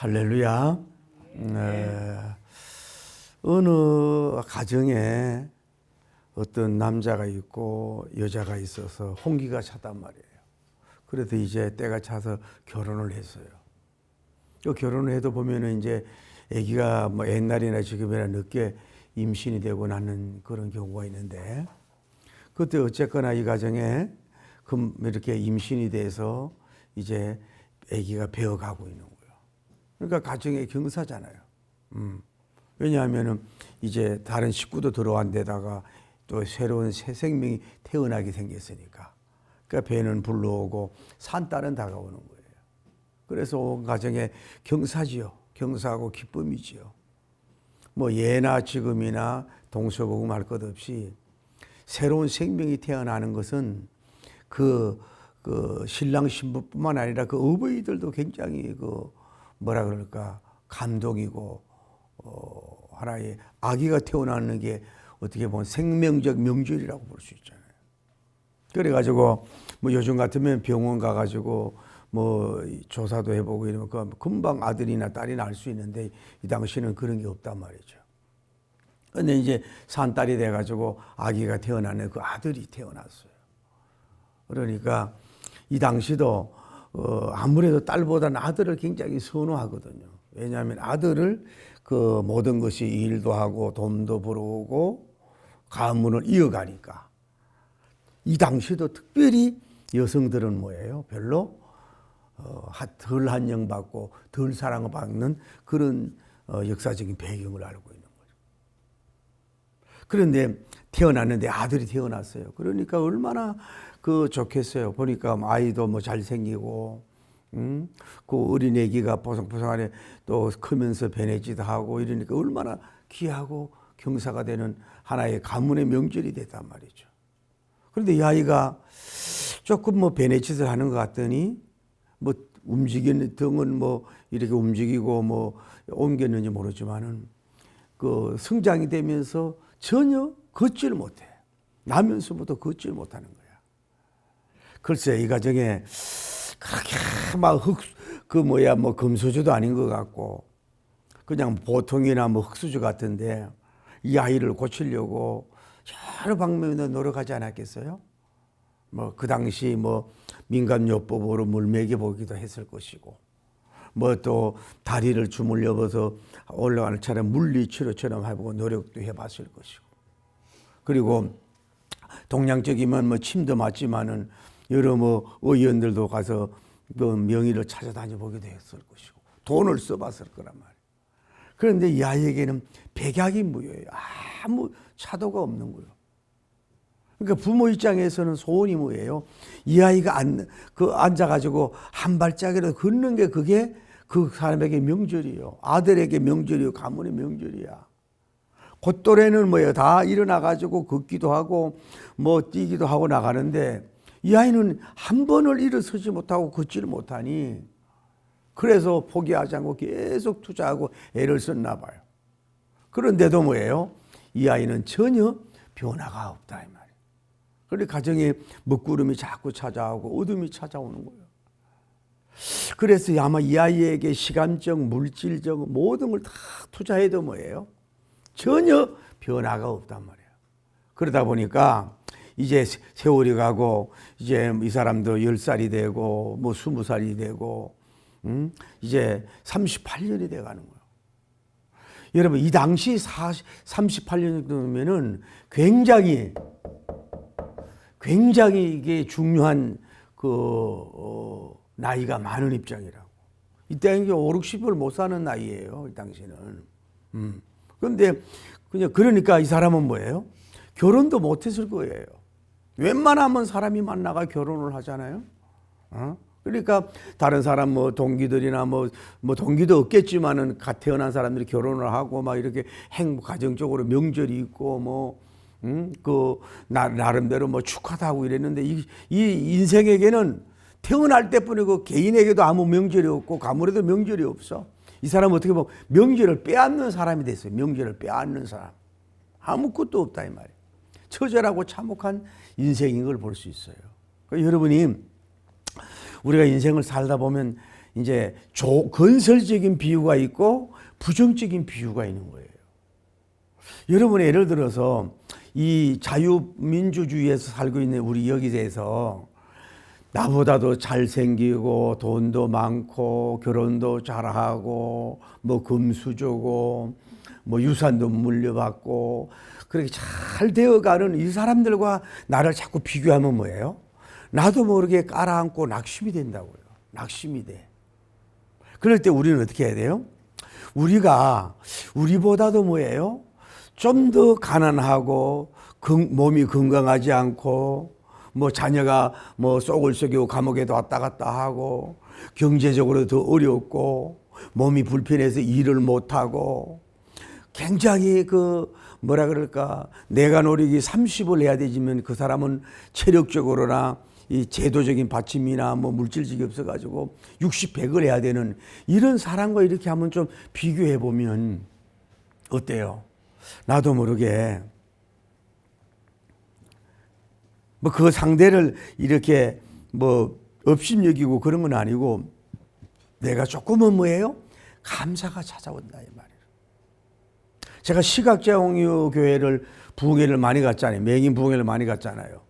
할렐루야. 어느 가정에 어떤 남자가 있고 여자가 있어서 홍기가 찼단 말이에요. 그래도 이제 때가 차서 결혼을 했어요. 그 결혼을 해도 보면은 이제 아기가 뭐 옛날이나 지금이나 늦게 임신이 되고 나는 그런 경우가 있는데, 그때 어쨌거나 이 가정에 이렇게 임신이 돼서 이제 아기가 배어가고 있는 거예요. 그러니까 가정의 경사잖아요. 왜냐하면은 이제 다른 식구도 들어간 데다가 또 새로운 새 생명이 태어나게 생겼으니까. 그러니까 배는 불러오고 산딸은 다가오는 거예요. 그래서 온 가정의 경사지요. 경사하고 기쁨이지요. 뭐 예나 지금이나 동서고금 할 것 없이 새로운 생명이 태어나는 것은 그 신랑 신부뿐만 아니라 그 어버이들도 굉장히 뭐라 그럴까 감동이고, 하나의 아기가 태어나는 게 어떻게 보면 생명적 명절이라고 볼 수 있잖아요. 그래가지고 뭐 요즘 같으면 병원 가가지고 뭐 조사도 해보고 이러면 금방 아들이나 딸이나 알 수 있는데, 이 당시는 그런 게 없단 말이죠. 근데 이제 산딸이 돼가지고 아기가 태어나는 그 아들이 태어났어요. 그러니까 이 당시도 아무래도 딸보다는 아들을 굉장히 선호하거든요. 왜냐하면 아들을 그 모든 것이 일도 하고 돈도 벌어오고 가문을 이어가니까. 이 당시도 특별히 여성들은 뭐예요? 별로 덜 환영받고 덜 사랑받는 그런 역사적인 배경을 알고 있는 거죠. 그런데 태어났는데 아들이 태어났어요. 그러니까 얼마나 좋겠어요. 보니까 아이도 뭐 잘생기고, 그 어린 애기가 보송보송하게 또 크면서 배내지도 하고 이러니까 얼마나 귀하고 경사가 되는 하나의 가문의 명절이 됐단 말이죠. 그런데 이 아이가 조금 뭐 배내짓을 하는 것 같더니 뭐 움직이는 등은 뭐 이렇게 움직이고 뭐 옮겼는지 모르지만은 그 성장이 되면서 전혀 걷지를 못해. 나면서부터 걷지를 못하는 거야. 글쎄, 이 가정에 그렇게 막 뭐 금수저도 아닌 것 같고 그냥 보통이나 뭐 흙수저 같은데 이 아이를 고치려고 여러 방면으로 노력하지 않았겠어요? 뭐 그 당시 뭐 민간요법으로 물 먹여보기도 했을 것이고, 뭐 또 다리를 주물려서 올라가는 차례 물리치료처럼 해보고 노력도 해봤을 것이고, 그리고 동양적이면 뭐 침도 맞지만은 여러 뭐 의원들도 가서 그 명의를 찾아다녀 보기도 했을 것이고 돈을 써봤을 거란 말이에요. 그런데 이 아이에게는 백약이 무효예요. 아무 차도가 없는 거예요. 그러니까 부모 입장에서는 소원이 뭐예요? 이 아이가 앉아가지고 한 발짝이라도 걷는 게 그게 그 사람에게 명절이에요. 아들에게 명절이요, 가문의 명절이야. 곧또래는 뭐예요? 다 일어나가지고 걷기도 하고 뭐 뛰기도 하고 나가는데 이 아이는 한 번을 일어서지 못하고 걷지를 못하니, 그래서 포기하지 않고 계속 투자하고 애를 썼나 봐요. 그런데도 뭐예요? 이 아이는 전혀 변화가 없다 이 말이에요. 그런데 가정에 먹구름이 자꾸 찾아오고 어둠이 찾아오는 거예요. 그래서 아마 이 아이에게 시간적, 물질적 모든 걸 다 투자해도 뭐예요? 전혀 변화가 없단 말이에요. 그러다 보니까 이제 세월이 가고 이제 이 사람도 10살이 되고 뭐 20살이 되고 이제 38년이 돼 가는 거예요. 여러분, 이 당시 38년 정도면은 굉장히 이게 중요한 나이가 많은 입장이라고. 이때 5, 60을 못 사는 나이예요, 이 당시는. 그런데 그러니까 이 사람은 뭐예요? 결혼도 못 했을 거예요. 웬만하면 사람이 만나가 결혼을 하잖아요. 그러니까 다른 사람 뭐 동기들이나 뭐 동기도 없겠지만은 갓 태어난 사람들이 결혼을 하고 막 이렇게 가정적으로 명절이 있고 뭐 나름대로 뭐 축하도 하고 이랬는데 이 인생에게는 태어날 때뿐이고 개인에게도 아무 명절이 없고 가문에도 명절이 없어. 이 사람은 어떻게 보면 명절을 빼앗는 사람이 됐어요. 명절을 빼앗는 사람. 아무것도 없다 이 말이에요. 처절하고 참혹한 인생인 걸 볼 수 있어요. 그러니까 여러분이 우리가 인생을 살다 보면 이제 건설적인 비유가 있고 부정적인 비유가 있는 거예요. 여러분 예를 들어서 이 자유민주주의에서 살고 있는 우리 여기에서 나보다도 잘생기고 돈도 많고 결혼도 잘하고 뭐 금수저고 뭐 유산도 물려받고 그렇게 잘 되어가는 이 사람들과 나를 자꾸 비교하면 뭐예요? 나도 모르게 깔아앉고 낙심이 된다고요. 낙심이 돼. 그럴 때 우리는 어떻게 해야 돼요? 우리보다도 뭐예요? 좀 더 가난하고 몸이 건강하지 않고 뭐 자녀가 뭐 속을 썩이고 감옥에도 왔다 갔다 하고 경제적으로 더 어렵고 몸이 불편해서 일을 못하고 굉장히 뭐라 그럴까 내가 노력이 30을 해야 되지만 그 사람은 체력적으로나 이 제도적인 받침이나 뭐 물질적이 없어가지고 60, 100을 해야 되는 이런 사람과 이렇게 한번 좀 비교해 보면 어때요? 나도 모르게 뭐 그 상대를 이렇게 뭐 업신여기고 그런 건 아니고 내가 조금은 뭐예요? 감사가 찾아온다 이 말이에요. 제가 시각장애인교 교회를 부흥회를 많이 갔잖아요. 맹인 부흥회를 많이 갔잖아요.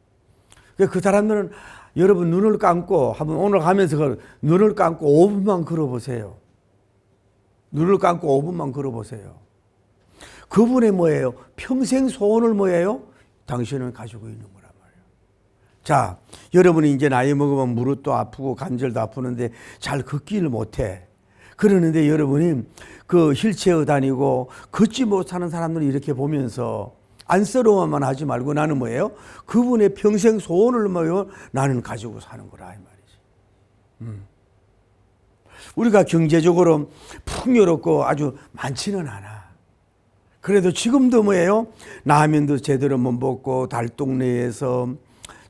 그 사람들은 여러분 눈을 감고 한번 오늘 가면서 눈을 감고 5분만 걸어보세요. 눈을 감고 5분만 걸어보세요. 그분의 뭐예요? 평생 소원을 뭐예요? 당신은 가지고 있는 거란 말이에요. 자, 여러분이 이제 나이 먹으면 무릎도 아프고 관절도 아프는데 잘 걷기를 못해. 그러는데 여러분이 그 휠체어 다니고 걷지 못하는 사람들을 이렇게 보면서 안쓰러워만 하지 말고 나는 뭐예요? 그분의 평생 소원을 뭐예요? 나는 가지고 사는 거라 이 말이지. 우리가 경제적으로 풍요롭고 아주 많지는 않아. 그래도 지금도 뭐예요? 라면도 제대로 못 먹고 달동네에서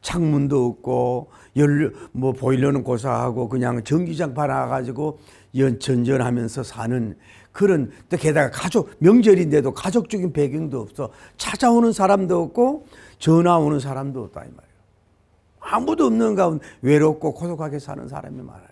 창문도 없고 뭐 보일러는 고사하고 그냥 전기장 팔아가지고 전전하면서 사는 그런 또 게다가 가족 명절인데도 가족적인 배경도 없어 찾아오는 사람도 없고 전화 오는 사람도 없다 이 말이에요. 아무도 없는 가운데 외롭고 고독하게 사는 사람이 많아요.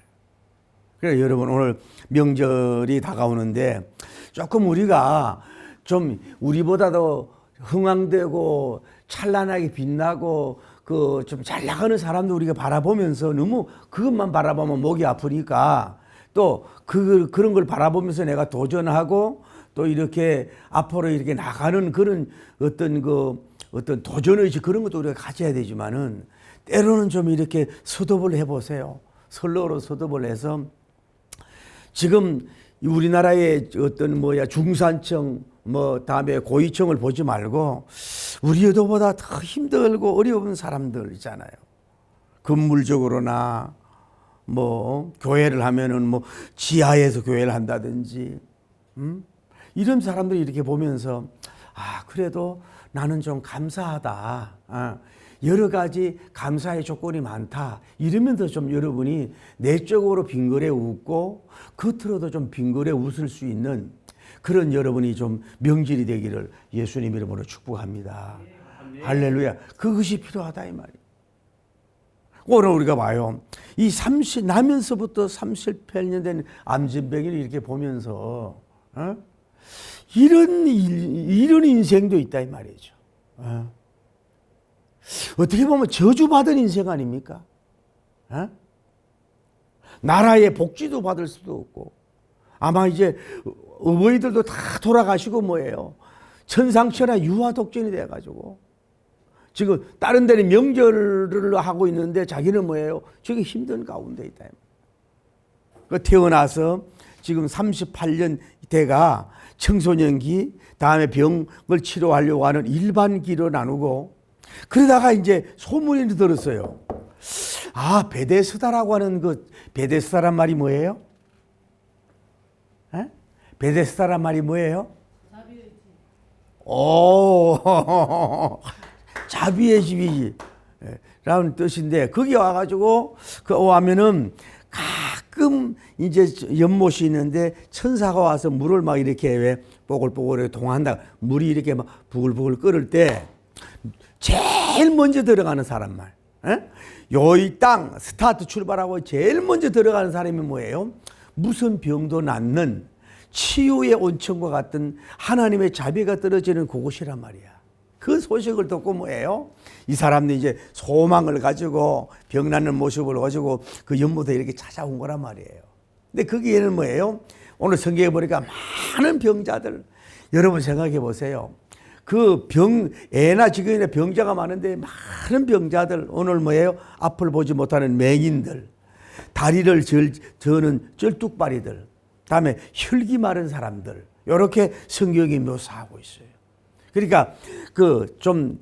그래서 여러분 오늘 명절이 다가오는데 조금 우리가 좀 우리보다도 흥황되고 찬란하게 빛나고 그 좀 잘 나가는 사람도 우리가 바라보면서 너무 그것만 바라보면 목이 아프니까 또 그런 걸 바라보면서 내가 도전하고 또 이렇게 앞으로 이렇게 나가는 그런 어떤 도전의식 그런 것도 우리가 가져야 되지만은 때로는 좀 이렇게 서dob을 해보세요. 선로로 서dob을 해서 지금 우리나라의 어떤 중산층 다음에 고위층을 보지 말고 우리 여도보다 더 힘들고 어려운 사람들 있잖아요. 건물적으로나 교회를 하면은 지하에서 교회를 한다든지 이런 사람들이 이렇게 보면서 그래도 나는 좀 감사하다. 여러 가지 감사의 조건이 많다. 이러면서 좀 여러분이 내적으로 빙그레 웃고 겉으로도 좀 빙그레 웃을 수 있는 그런 여러분이 좀 명절이 되기를 예수님 이름으로 축복합니다. 할렐루야. 그것이 필요하다 이 말이에요. 오늘 우리가 봐요. 나면서부터 38년 된 암진병을 이렇게 보면서 이런 인생도 있다 이 말이죠. 어떻게 보면 저주받은 인생 아닙니까? 나라의 복지도 받을 수도 없고 아마 이제 어머니들도 다 돌아가시고 천상천하 유아독전이 돼가지고 지금 다른 데는 명절을 하고 있는데 자기는 저기 힘든 가운데 있다. 태어나서 지금 38년 대가 청소년기 다음에 병을 치료하려고 하는 일반기로 나누고 그러다가 이제 소문이 들었어요. 베데스다라고 하는 베데스다란 말이 뭐예요? 베데스다란 말이 뭐예요? 자비의 집이지 라는 뜻인데 거기 와가지고 하면은 가끔 이제 연못이 있는데 천사가 와서 물을 막 이렇게 뽀글뽀글 동한다. 물이 이렇게 막 부글부글 끓을 때 제일 먼저 들어가는 사람 말 요 이 땅 스타트 출발하고 제일 먼저 들어가는 사람이 뭐예요? 무슨 병도 낫는 치유의 온천과 같은 하나님의 자비가 떨어지는 그곳이란 말이야. 그 소식을 듣고 뭐예요? 이 사람들이 이제 소망을 가지고 병 낫는 모습을 가지고 그 연못에 이렇게 찾아온 거란 말이에요. 근데 거기에는 뭐예요? 오늘 성경에 보니까 많은 병자들, 여러분 생각해 보세요. 그 애나 지금의 병자가 많은데 많은 병자들, 오늘 뭐예요? 앞을 보지 못하는 맹인들, 다리를 저는 쩔뚝발이들, 다음에 혈기 마른 사람들, 이렇게 성경이 묘사하고 있어요. 그러니까 그 좀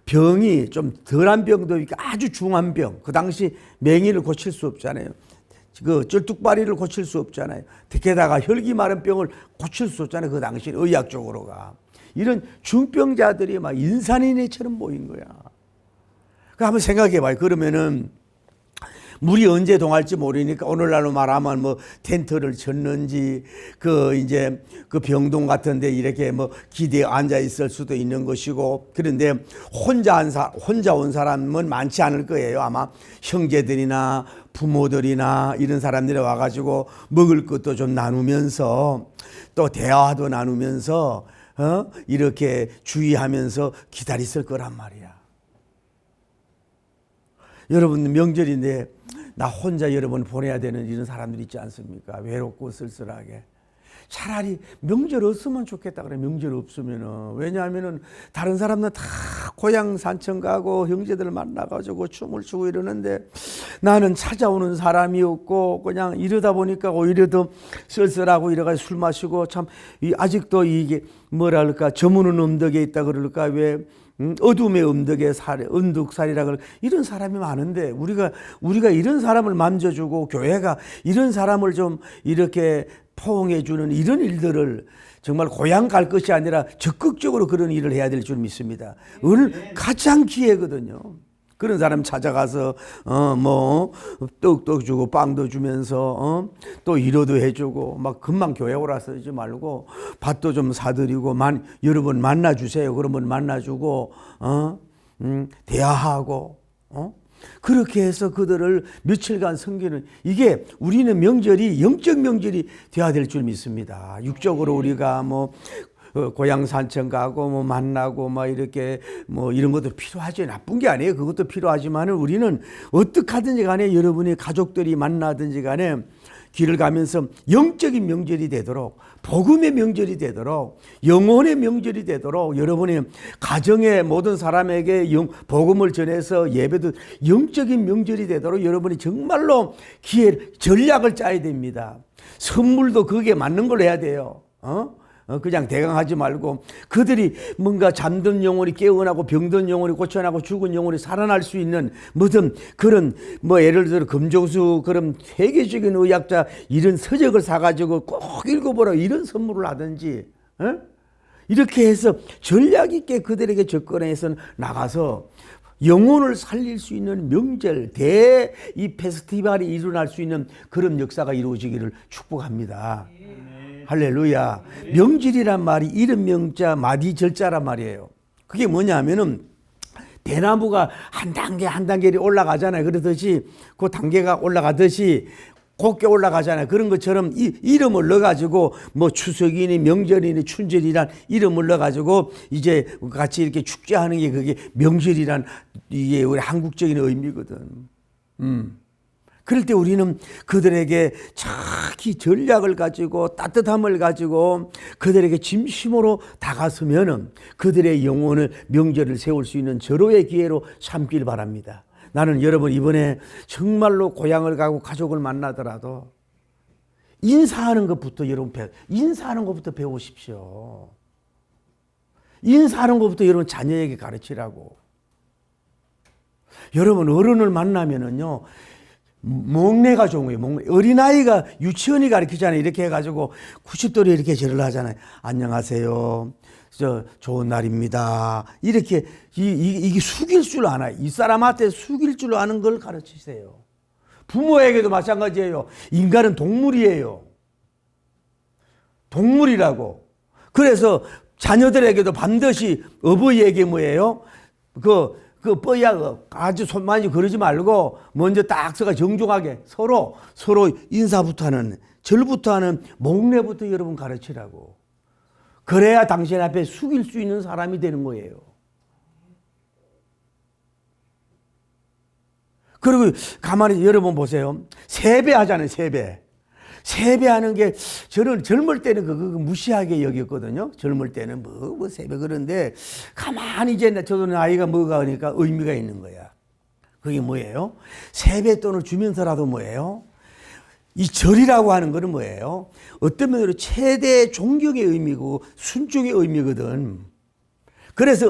병이 좀 덜한 병도 있고 아주 중한 병, 그 당시 맹인을 고칠 수 없잖아요. 그 쩔뚝발이를 고칠 수 없잖아요. 게다가 혈기 마른 병을 고칠 수 없잖아요. 그 당시 의학적으로가. 이런 중병자들이 막 인산인해처럼 모인 거야. 그 한번 생각해 봐요. 그러면은 물이 언제 동할지 모르니까 오늘날로 말하면 뭐 텐트를 쳤는지 이제 그 병동 같은데 이렇게 뭐 기대에 앉아 있을 수도 있는 것이고, 그런데 혼자 온 사람은 많지 않을 거예요. 아마 형제들이나 부모들이나 이런 사람들이 와가지고 먹을 것도 좀 나누면서 또 대화도 나누면서 이렇게 주의하면서 기다렸을 거란 말이야. 여러분 명절인데 나 혼자 여러분 보내야 되는 이런 사람들이 있지 않습니까? 외롭고 쓸쓸하게. 차라리 명절 없으면 좋겠다 그래. 명절 없으면은. 왜냐하면은 다른 사람들은 다 고향 산천 가고 형제들 만나가지고 춤을 추고 이러는데 나는 찾아오는 사람이 없고 그냥 이러다 보니까 오히려 더 쓸쓸하고 이래가지고 술 마시고 참 아직도 이게 뭐랄까 저무는 언덕에 있다 그럴까, 왜 어둠의 언덕살이라 그럴, 이런 사람이 많은데 우리가 이런 사람을 만져주고 교회가 이런 사람을 좀 이렇게 포옹해주는 이런 일들을 정말 고향 갈 것이 아니라 적극적으로 그런 일을 해야 될 줄 믿습니다. 오늘 가장 기회거든요. 그런 사람 찾아가서 뭐 떡도 주고 빵도 주면서 또 위로도 해주고 막 금방 교회 오라 쓰지 말고 밭도 좀 사드리고 여러 번 만나주세요. 그러면 만나주고 대화하고 그렇게 해서 그들을 며칠간 섬기는, 이게 우리는 명절이 영적 명절이 돼야 될 줄 믿습니다. 육적으로 우리가 뭐 고향 산천 가고 뭐 만나고 막 이렇게 뭐 이런 것도 필요하죠. 나쁜 게 아니에요. 그것도 필요하지만 우리는 어떻게 하든지 간에 여러분이 가족들이 만나든지 간에 길을 가면서 영적인 명절이 되도록, 복음의 명절이 되도록, 영혼의 명절이 되도록 여러분이 가정의 모든 사람에게 복음을 전해서 예배도 영적인 명절이 되도록 여러분이 정말로 전략을 짜야 됩니다. 선물도 거기에 맞는 걸 해야 돼요. 그냥 대강 하지 말고 그들이 뭔가 잠든 영혼이 깨어나고 병든 영혼이 고쳐나고 죽은 영혼이 살아날 수 있는 무슨 그런 뭐 예를 들어 금종수 그런 세계적인 의학자 이런 서적을 사가지고 꼭 읽어보라 이런 선물을 하든지 이렇게 해서 전략 있게 그들에게 접근해서 나가서 영혼을 살릴 수 있는 명절 이 페스티벌이 일어날 수 있는 그런 역사가 이루어지기를 축복합니다. 할렐루야. 명절이란 말이 이름 명자 마디 절자란 말이에요. 그게 뭐냐면은 대나무가 한 단계 한 단계 올라가잖아요. 그러듯이 그 단계가 올라가듯이 곱게 올라가잖아요. 그런 것처럼 이름을 넣어가지고 뭐 추석이니 명절이니 춘절이란 이름을 넣어가지고 이제 같이 이렇게 축제하는 게 그게 명절이란 이게 우리 한국적인 의미거든. 그럴 때 우리는 그들에게 정확히 전략을 가지고 따뜻함을 가지고 그들에게 진심으로 다가서면은 그들의 영혼을 명절을 세울 수 있는 절호의 기회로 삼길 바랍니다. 나는 여러분 이번에 정말로 고향을 가고 가족을 만나더라도 인사하는 것부터 여러분 인사하는 것부터 배우십시오. 인사하는 것부터 여러분 자녀에게 가르치라고. 여러분 어른을 만나면은요. 목례가 좋은 거예요. 어린아이가 유치원이 가르치잖아요. 이렇게 해가지고 90도로 이렇게 절을 하잖아요. 안녕하세요. 좋은 날입니다. 이렇게 이게 숙일 줄 아나요. 이 사람한테 숙일 줄 아는 걸 가르치세요. 부모에게도 마찬가지예요. 인간은 동물이에요. 동물이라고. 그래서 자녀들에게도 반드시 어버이에게 뭐예요? 그 뻐야 아주 손 많이 그러지 말고 먼저 딱 서가 정중하게 서로 인사부터 하는, 절부터 하는 목례부터 여러분 가르치라고. 그래야 당신 앞에 숙일 수 있는 사람이 되는 거예요. 그리고 가만히 여러분 보세요. 세배 하잖아요. 세배하는 게 저는 젊을 때는 그거 무시하게 여겼거든요. 젊을 때는 뭐 세배 그런데 가만히 이제 저도 나이가 먹어가니까 의미가 있는 거야. 그게 뭐예요? 세뱃돈을 주면서라도 뭐예요? 이 절이라고 하는 거는 뭐예요? 어떤 면으로 최대 존경의 의미고 순종의 의미거든. 그래서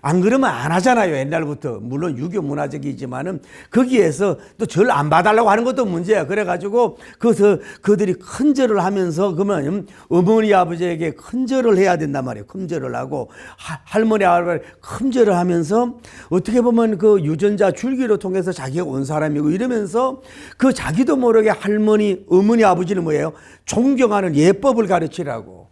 안 그러면 안 하잖아요. 옛날부터. 물론 유교 문화적이지만은 거기에서 또 절 안 봐달라고 하는 것도 문제야. 그래가지고 거기서 그들이 큰 절을 하면서 그러면 어머니 아버지에게 큰 절을 해야 된단 말이에요. 큰 절을 하고 할머니 아버지 큰 절을 하면서 어떻게 보면 그 유전자 줄기로 통해서 자기가 온 사람이고 이러면서 그 자기도 모르게 할머니, 어머니 아버지는 뭐예요? 존경하는 예법을 가르치라고.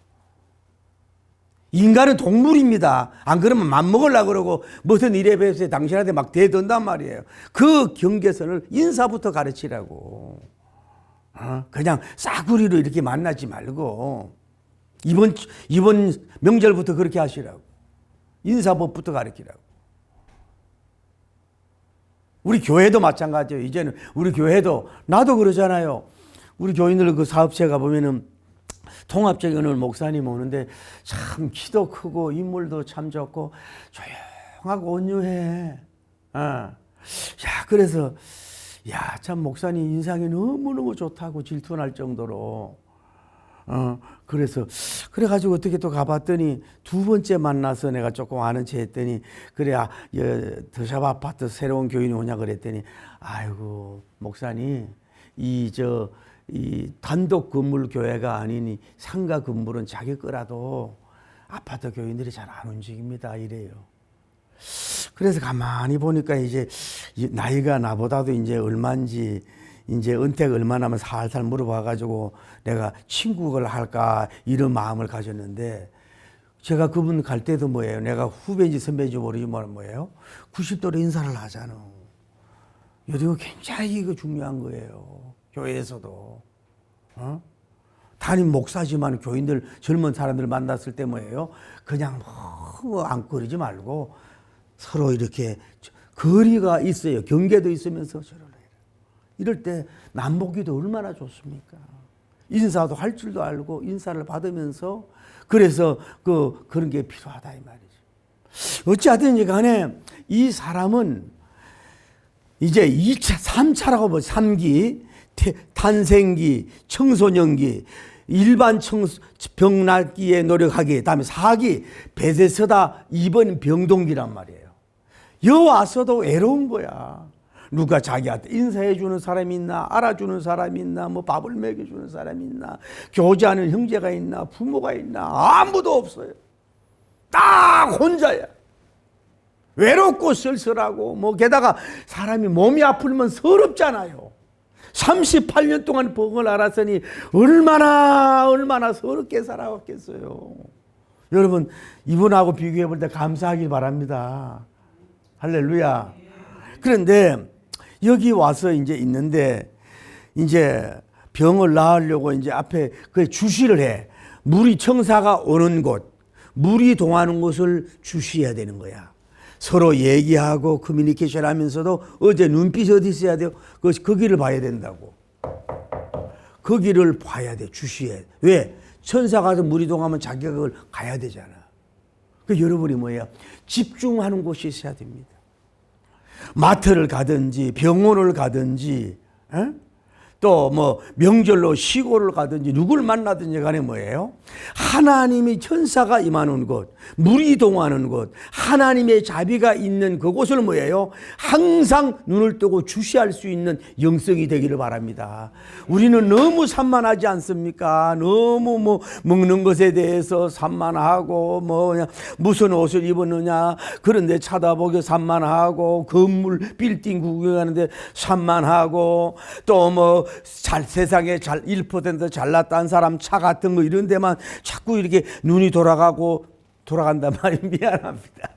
인간은 동물입니다. 안 그러면 맘먹으려고 그러고 무슨 일에 비해서 당신한테 막 대든단 말이에요. 그 경계선을 인사부터 가르치라고. 그냥 싸구리로 이렇게 만나지 말고 이번 명절부터 그렇게 하시라고. 인사법부터 가르치라고. 우리 교회도 마찬가지예요. 이제는 우리 교회도 나도 그러잖아요. 우리 교인들 그 사업체 가보면은 통합적인 오늘 목사님 오는데 참 키도 크고 인물도 참 좋고 조용하고 온유해. 그래서 참 목사님 인상이 너무너무 좋다고 질투날 정도로. 그래가지고 어떻게 또 가봤더니 두 번째 만나서 내가 조금 아는 체 했더니 그래야 더샵 아파트 새로운 교인이 오냐 그랬더니 아이고 목사님 이 단독 건물 교회가 아니니 상가 건물은 자기 거라도 아파트 교인들이 잘 안 움직입니다. 이래요. 그래서 가만히 보니까 이제 나이가 나보다도 이제 얼마인지 이제 은퇴가 얼마나 하면 살살 물어봐가지고 내가 친구를 할까 이런 마음을 가졌는데 제가 그분 갈 때도 뭐예요? 내가 후배인지 선배인지 모르지만 뭐예요? 90도로 인사를 하잖아. 이거 굉장히 이거 중요한 거예요. 교회에서도. 담임 목사지만 교인들 젊은 사람들 만났을 때 뭐예요? 그냥 뭐 앙거리지 말고 서로 이렇게 거리가 있어요. 경계도 있으면서 저를 해라. 이럴 때 남보기도 얼마나 좋습니까? 인사도 할 줄도 알고 인사를 받으면서 그래서 그런 게 필요하다 이 말이죠. 어찌하든지 간에 이 사람은 이제 2차, 3차라고 보죠. 3기, 탄생기, 청소년기, 일반 병낫기에 노력하기, 다음에 4기, 베데스다 2번 병동기란 말이에요. 여와서도 외로운 거야. 누가 자기한테 인사해주는 사람이 있나, 알아주는 사람이 있나, 뭐 밥을 먹여주는 사람이 있나, 교제하는 형제가 있나, 부모가 있나, 아무도 없어요. 딱 혼자야. 외롭고 쓸쓸하고, 뭐 게다가 사람이 몸이 아프면 서럽잖아요. 38년 동안 복을 알았으니 얼마나 서럽게 살아왔겠어요. 여러분 이분하고 비교해 볼 때 감사하길 바랍니다. 할렐루야. 그런데 여기 와서 이제 있는데 이제 병을 나으려고 이제 앞에 그 주시를 해. 물이 청사가 오는 곳, 물이 동하는 곳을 주시해야 되는 거야. 서로 얘기하고 커뮤니케이션 하면서도 어제 눈빛이 어디 있어야 돼요? 그 길을 봐야 된다고. 그 길을 봐야 돼. 주시해. 왜? 천사 가서 물이 동하면 자기가 그걸 가야 되잖아. 그 여러분이 뭐예요? 집중하는 곳이 있어야 됩니다. 마트를 가든지 병원을 가든지 또 뭐 명절로 시골을 가든지 누굴 만나든지 간에 뭐예요? 하나님의 천사가 임하는 곳, 물이 동하는 곳, 하나님의 자비가 있는 그곳을 뭐예요? 항상 눈을 뜨고 주시할 수 있는 영성이 되기를 바랍니다. 우리는 너무 산만하지 않습니까? 너무 뭐 먹는 것에 대해서 산만하고 뭐 무슨 옷을 입었느냐 그런데 쳐다보기 산만하고 건물 빌딩 구경하는데 산만하고 또 뭐 세상에 1% 잘났다는 사람 차 같은 거 이런 데만 자꾸 이렇게 눈이 돌아간단 말이 미안합니다.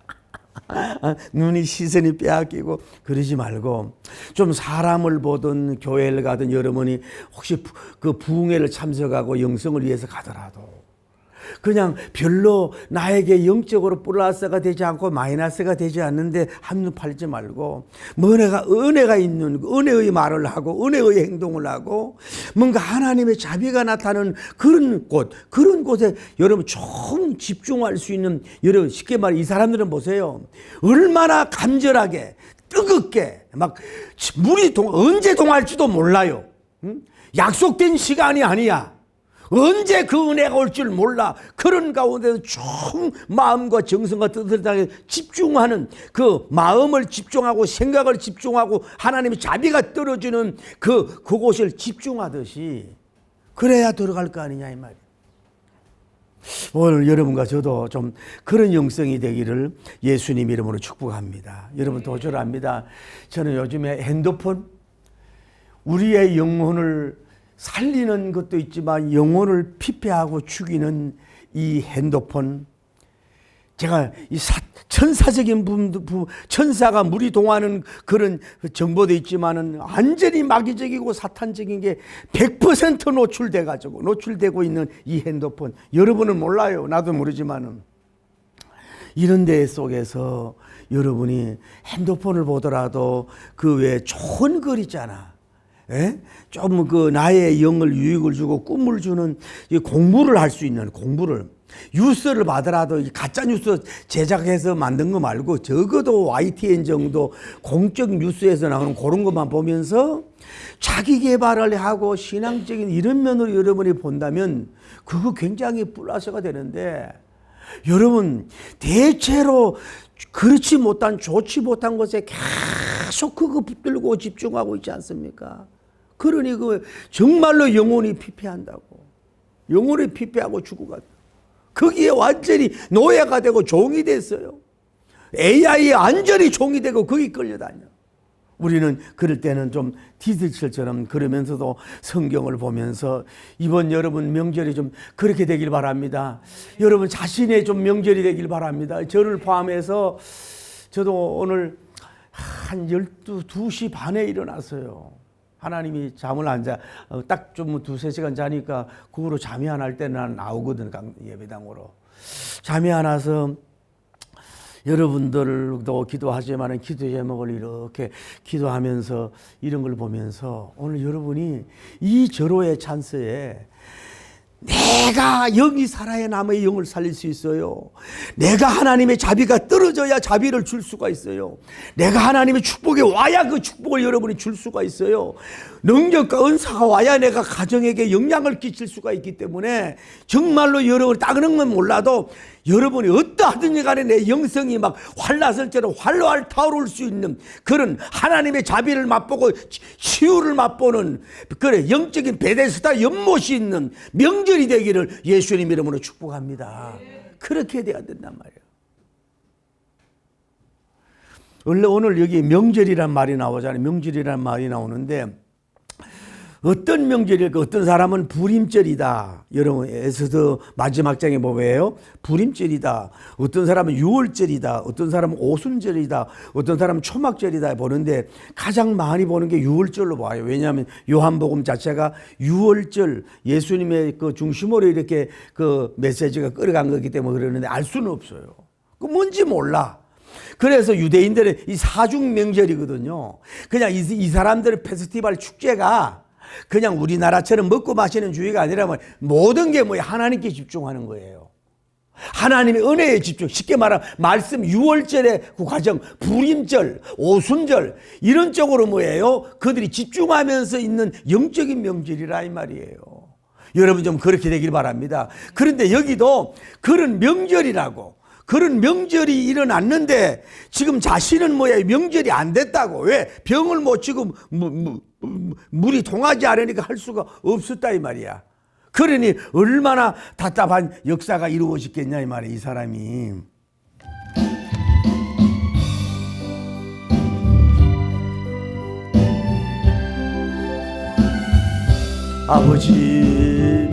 눈이 시선이 빼앗기고 그러지 말고 좀 사람을 보든 교회를 가든 여러분이 혹시 그 부흥회를 참석하고 영성을 위해서 가더라도 그냥 별로 나에게 영적으로 플러스가 되지 않고 마이너스가 되지 않는데 한눈 팔지 말고 은혜가 있는 은혜의 말을 하고 은혜의 행동을 하고 뭔가 하나님의 자비가 나타나는 그런 곳에 여러분 총 집중할 수 있는, 여러분 쉽게 말해 이 사람들은 보세요. 얼마나 간절하게 뜨겁게 막 물이 언제 동할지도 몰라요. 약속된 시간이 아니야. 언제 그 은혜가 올 줄 몰라. 그런 가운데서 총 마음과 정성과 뜻을 다해 집중하는 그 마음을 집중하고 생각을 집중하고 하나님의 자비가 떨어지는 그곳을 집중하듯이 그래야 들어갈 거 아니냐 이 말이에요. 오늘 여러분과 저도 좀 그런 영성이 되기를 예수님 이름으로 축복합니다. 여러분 도전합니다. 저는 요즘에 핸드폰 우리의 영혼을 살리는 것도 있지만 영혼을 피폐하고 죽이는 이 핸드폰, 제가 이 천사적인 천사가 물이 동하는 그런 정보도 있지만은 완전히 마귀적이고 사탄적인 게 100% 노출되고 있는 이 핸드폰, 여러분은 몰라요. 나도 모르지만은 이런 데 속에서 여러분이 핸드폰을 보더라도 그 외에 좋은 글 있잖아. 좀 나의 영을 유익을 주고 꿈을 주는 공부를 할 수 있는 공부를, 뉴스를 받으라도 가짜 뉴스 제작해서 만든 거 말고 적어도 YTN 정도 공적 뉴스에서 나오는 그런 것만 보면서 자기 개발을 하고 신앙적인 이런 면으로 여러분이 본다면 그거 굉장히 플러스가 되는데, 여러분 대체로 그렇지 못한 좋지 못한 것에 계속 그거 붙들고 집중하고 있지 않습니까? 그러니 정말로 영혼이 피폐한다고. 영혼이 피폐하고 죽어가. 거기에 완전히 노예가 되고 종이 됐어요. AI에 완전히 종이 되고 거기 끌려다녀. 우리는 그럴 때는 좀 디지털처럼 그러면서도 성경을 보면서 이번 여러분 명절이 좀 그렇게 되길 바랍니다. 여러분 자신의 좀 명절이 되길 바랍니다. 저를 포함해서 저도 오늘 한 2시 반에 일어났어요. 하나님이 잠을 안 자, 딱 좀 2-3시간 자니까 그 후로 잠이 안 할 때는 나오거든, 예배당으로. 잠이 안 와서 여러분들도 기도하지만 기도 제목을 이렇게 기도하면서 이런 걸 보면서 오늘 여러분이 이 절호의 찬스에 내가 영이 살아야 남의 영을 살릴 수 있어요. 내가 하나님의 자비가 떨어져야 자비를 줄 수가 있어요. 내가 하나님의 축복이 와야 그 축복을 여러분이 줄 수가 있어요. 능력과 은사가 와야 내가 가정에게 영향을 끼칠 수가 있기 때문에 정말로 여러분이 다른 건 몰라도 여러분이 어떠하든지 간에 내 영성이 막 활라설처럼 활활 타오를 수 있는 그런 하나님의 자비를 맛보고 치유를 맛보는 그래 영적인 베데스다 연못이 있는 명절이 되기를 예수님 이름으로 축복합니다. 그렇게 돼야 된단 말이에요. 원래 오늘 여기 명절이란 말이 나오잖아요. 명절이란 말이 나오는데 어떤 명절일까? 어떤 사람은 불임절이다. 여러분 에스더 마지막 장에 뭐예요? 불임절이다. 어떤 사람은 유월절이다. 어떤 사람은 오순절이다. 어떤 사람은 초막절이다 보는데 가장 많이 보는 게 유월절로 봐요. 왜냐하면 요한복음 자체가 유월절 예수님의 그 중심으로 이렇게 그 메시지가 끌어간 거기 때문에 그러는데 알 수는 없어요. 그 뭔지 몰라. 그래서 유대인들의 이 사중 명절이거든요. 그냥 이 사람들의 페스티벌 축제가 그냥 우리나라처럼 먹고 마시는 주의가 아니라 모든 게 뭐야? 하나님께 집중하는 거예요. 하나님의 은혜에 집중. 쉽게 말하면 말씀 6월절의 그 과정, 불임절, 오순절 이런 쪽으로 뭐예요? 그들이 집중하면서 있는 영적인 명절이라 이 말이에요. 여러분 좀 그렇게 되길 바랍니다. 그런데 여기도 그런 명절이라고 그런 명절이 일어났는데 지금 자신은 뭐야? 명절이 안 됐다고. 왜? 병을 못 치고 물이 통하지 않으니까 할 수가 없었다 이 말이야. 그러니 얼마나 답답한 역사가 이루어졌겠냐 이 말이야. 이 사람이. 아버지,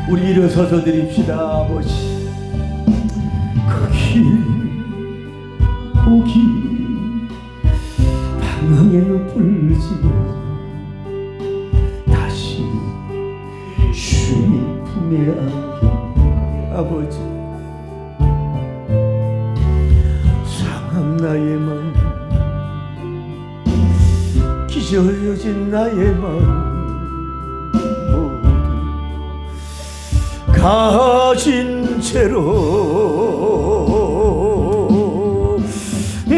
우리 일어서서 드립시다. 아버지, 고기 방황에는 불지만 다시 주님 품에 안겨 아버지 상한 나의 마음 기절려진 나의 마음 모두 가진 채로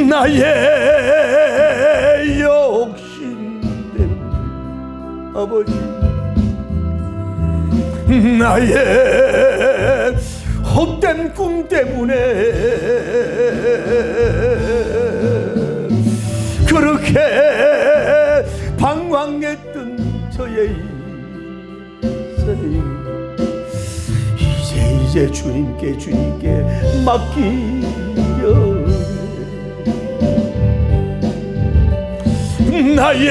나의 욕심 때문에 아버지 나의 헛된 꿈 때문에 그렇게 방황했던 저의 인생 이제 주님께 맡기려 나의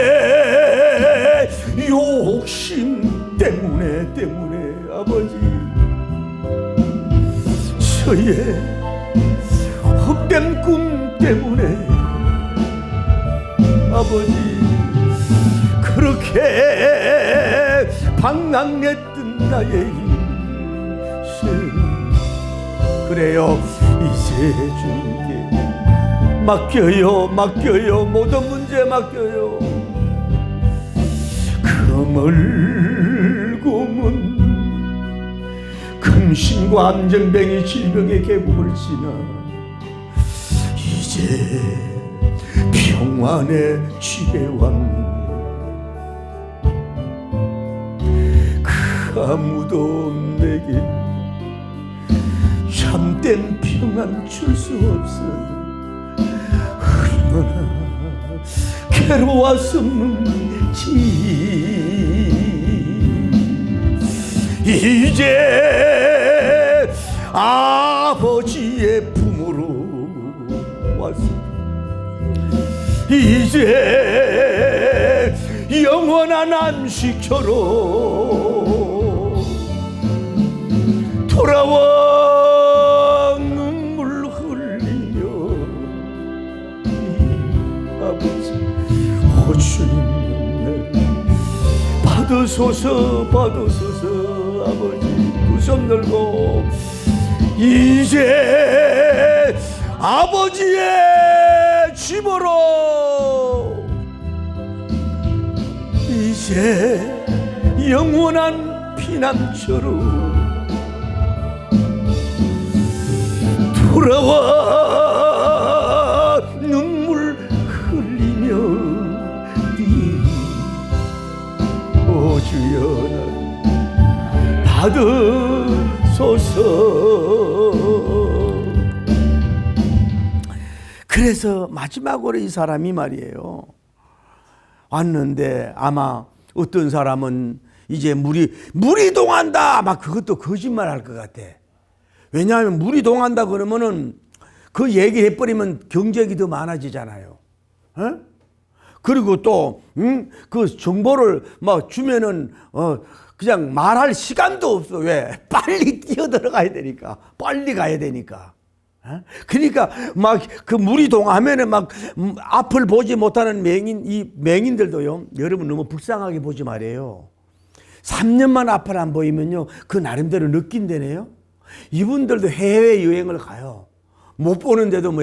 욕심 때문에 아버지 저의 헛된 꿈 때문에 아버지 그렇게 방랑했던 나의 인생 그래요 이제 주님께 맡겨요 모든 문제 맡겨요 그 멀고문 금신과 암전병이 질병의 계곡을 지나 이제 평안의 집에 왔네 그 아무도 내게 참된 평안 줄 수 없어 얼마나 괴로웠었는지 이제 아버지의 품으로 왔습니다 이제 영원한 안식처로 돌아와 눈물 흘리며 아버지 주님 받으소서 아버지 두 손 들고 이제 아버지의 집으로 이제 영원한 피난처로 돌아와 눈물 흘리며 오 주여 받으소서. 그래서 마지막으로 이 사람이 말이에요 왔는데 아마 어떤 사람은 이제 물이 동한다 막 그것도 거짓말 할 것 같아. 왜냐하면 물이 동한다 그러면은 그 얘기를 해버리면 경쟁이 더 많아지잖아요. 에? 그리고 또 그 정보를 막 주면은 그냥 말할 시간도 없어. 왜? 빨리 뛰어들어가야 되니까. 빨리 가야 되니까. 그러니까 막 그 물이 동하면은 막 앞을 보지 못하는 이 맹인들도요. 여러분 너무 불쌍하게 보지 말아요. 3년만 앞을 안 보이면요. 그 나름대로 느낀다네요. 이분들도 해외 여행을 가요. 못 보는데도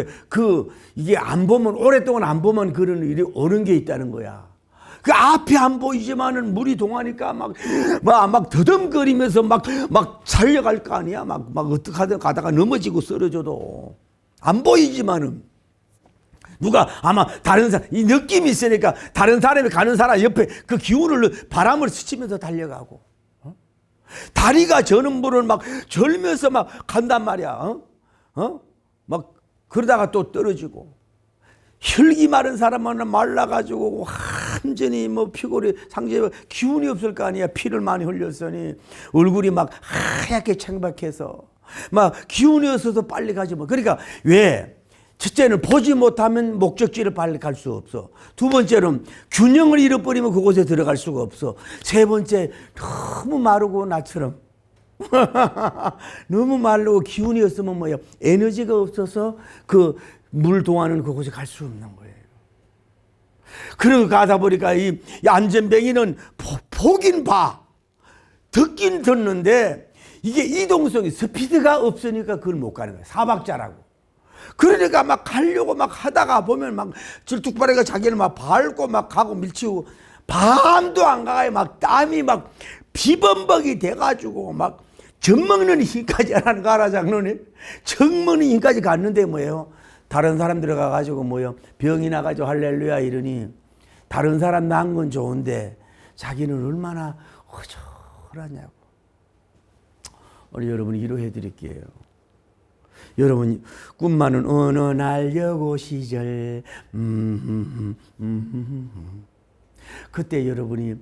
이게 안 보면 오랫동안 안 보면 그런 일이 오는 게 있다는 거야. 그 앞이 안 보이지만은 물이 동하니까 막 더듬거리면서 막 살려갈 거 아니야. 막 어떡하든 가다가 넘어지고 쓰러져도 안 보이지만은 누가 아마 다른 사람 이 느낌이 있으니까 다른 사람이 가는 사람 옆에 그 기운을 바람을 스치면서 달려가고 다리가 저는 물을 막 절면서 막 간단 말이야. 막 그러다가 또 떨어지고 혈기 마른 사람은 말라가지고 완전히 피골이 상제 기운이 없을 거 아니야. 피를 많이 흘렸으니 얼굴이 막 하얗게 창백해서 막 기운이 없어서 빨리 가지 뭐. 그러니까 왜? 첫째는 보지 못하면 목적지를 빨리 갈 수 없어. 두 번째는 균형을 잃어버리면 그곳에 들어갈 수가 없어. 세 번째 너무 마르고 나처럼 너무 마르고 기운이 없으면 뭐예요? 에너지가 없어서 그 물 동안은 그곳에 갈 수 없는 거예요. 그러고 가다 보니까 이 안전뱅이는 보긴 봐. 듣긴 듣는데 이게 이동성이 스피드가 없으니까 그걸 못 가는 거예요. 사박자라고. 그러니까 막 가려고 막 하다가 보면 막 질뚝바래가 자기는 막 밟고 막 가고 밀치고 반도 안 가요. 막 땀이 막 비범벅이 돼가지고 막 젖먹는 힘까지 하는 가라 장로님. 젖먹는 힘까지 갔는데 뭐예요? 다른 사람들 가가지고 뭐요? 병이 나가지고 할렐루야 이러니 다른 사람 낳은 건 좋은데 자기는 얼마나 허전하냐고. 오늘 여러분이 위로해 드릴게요. 여러분 꿈 많은 어느 날 여고 시절 그때 여러분이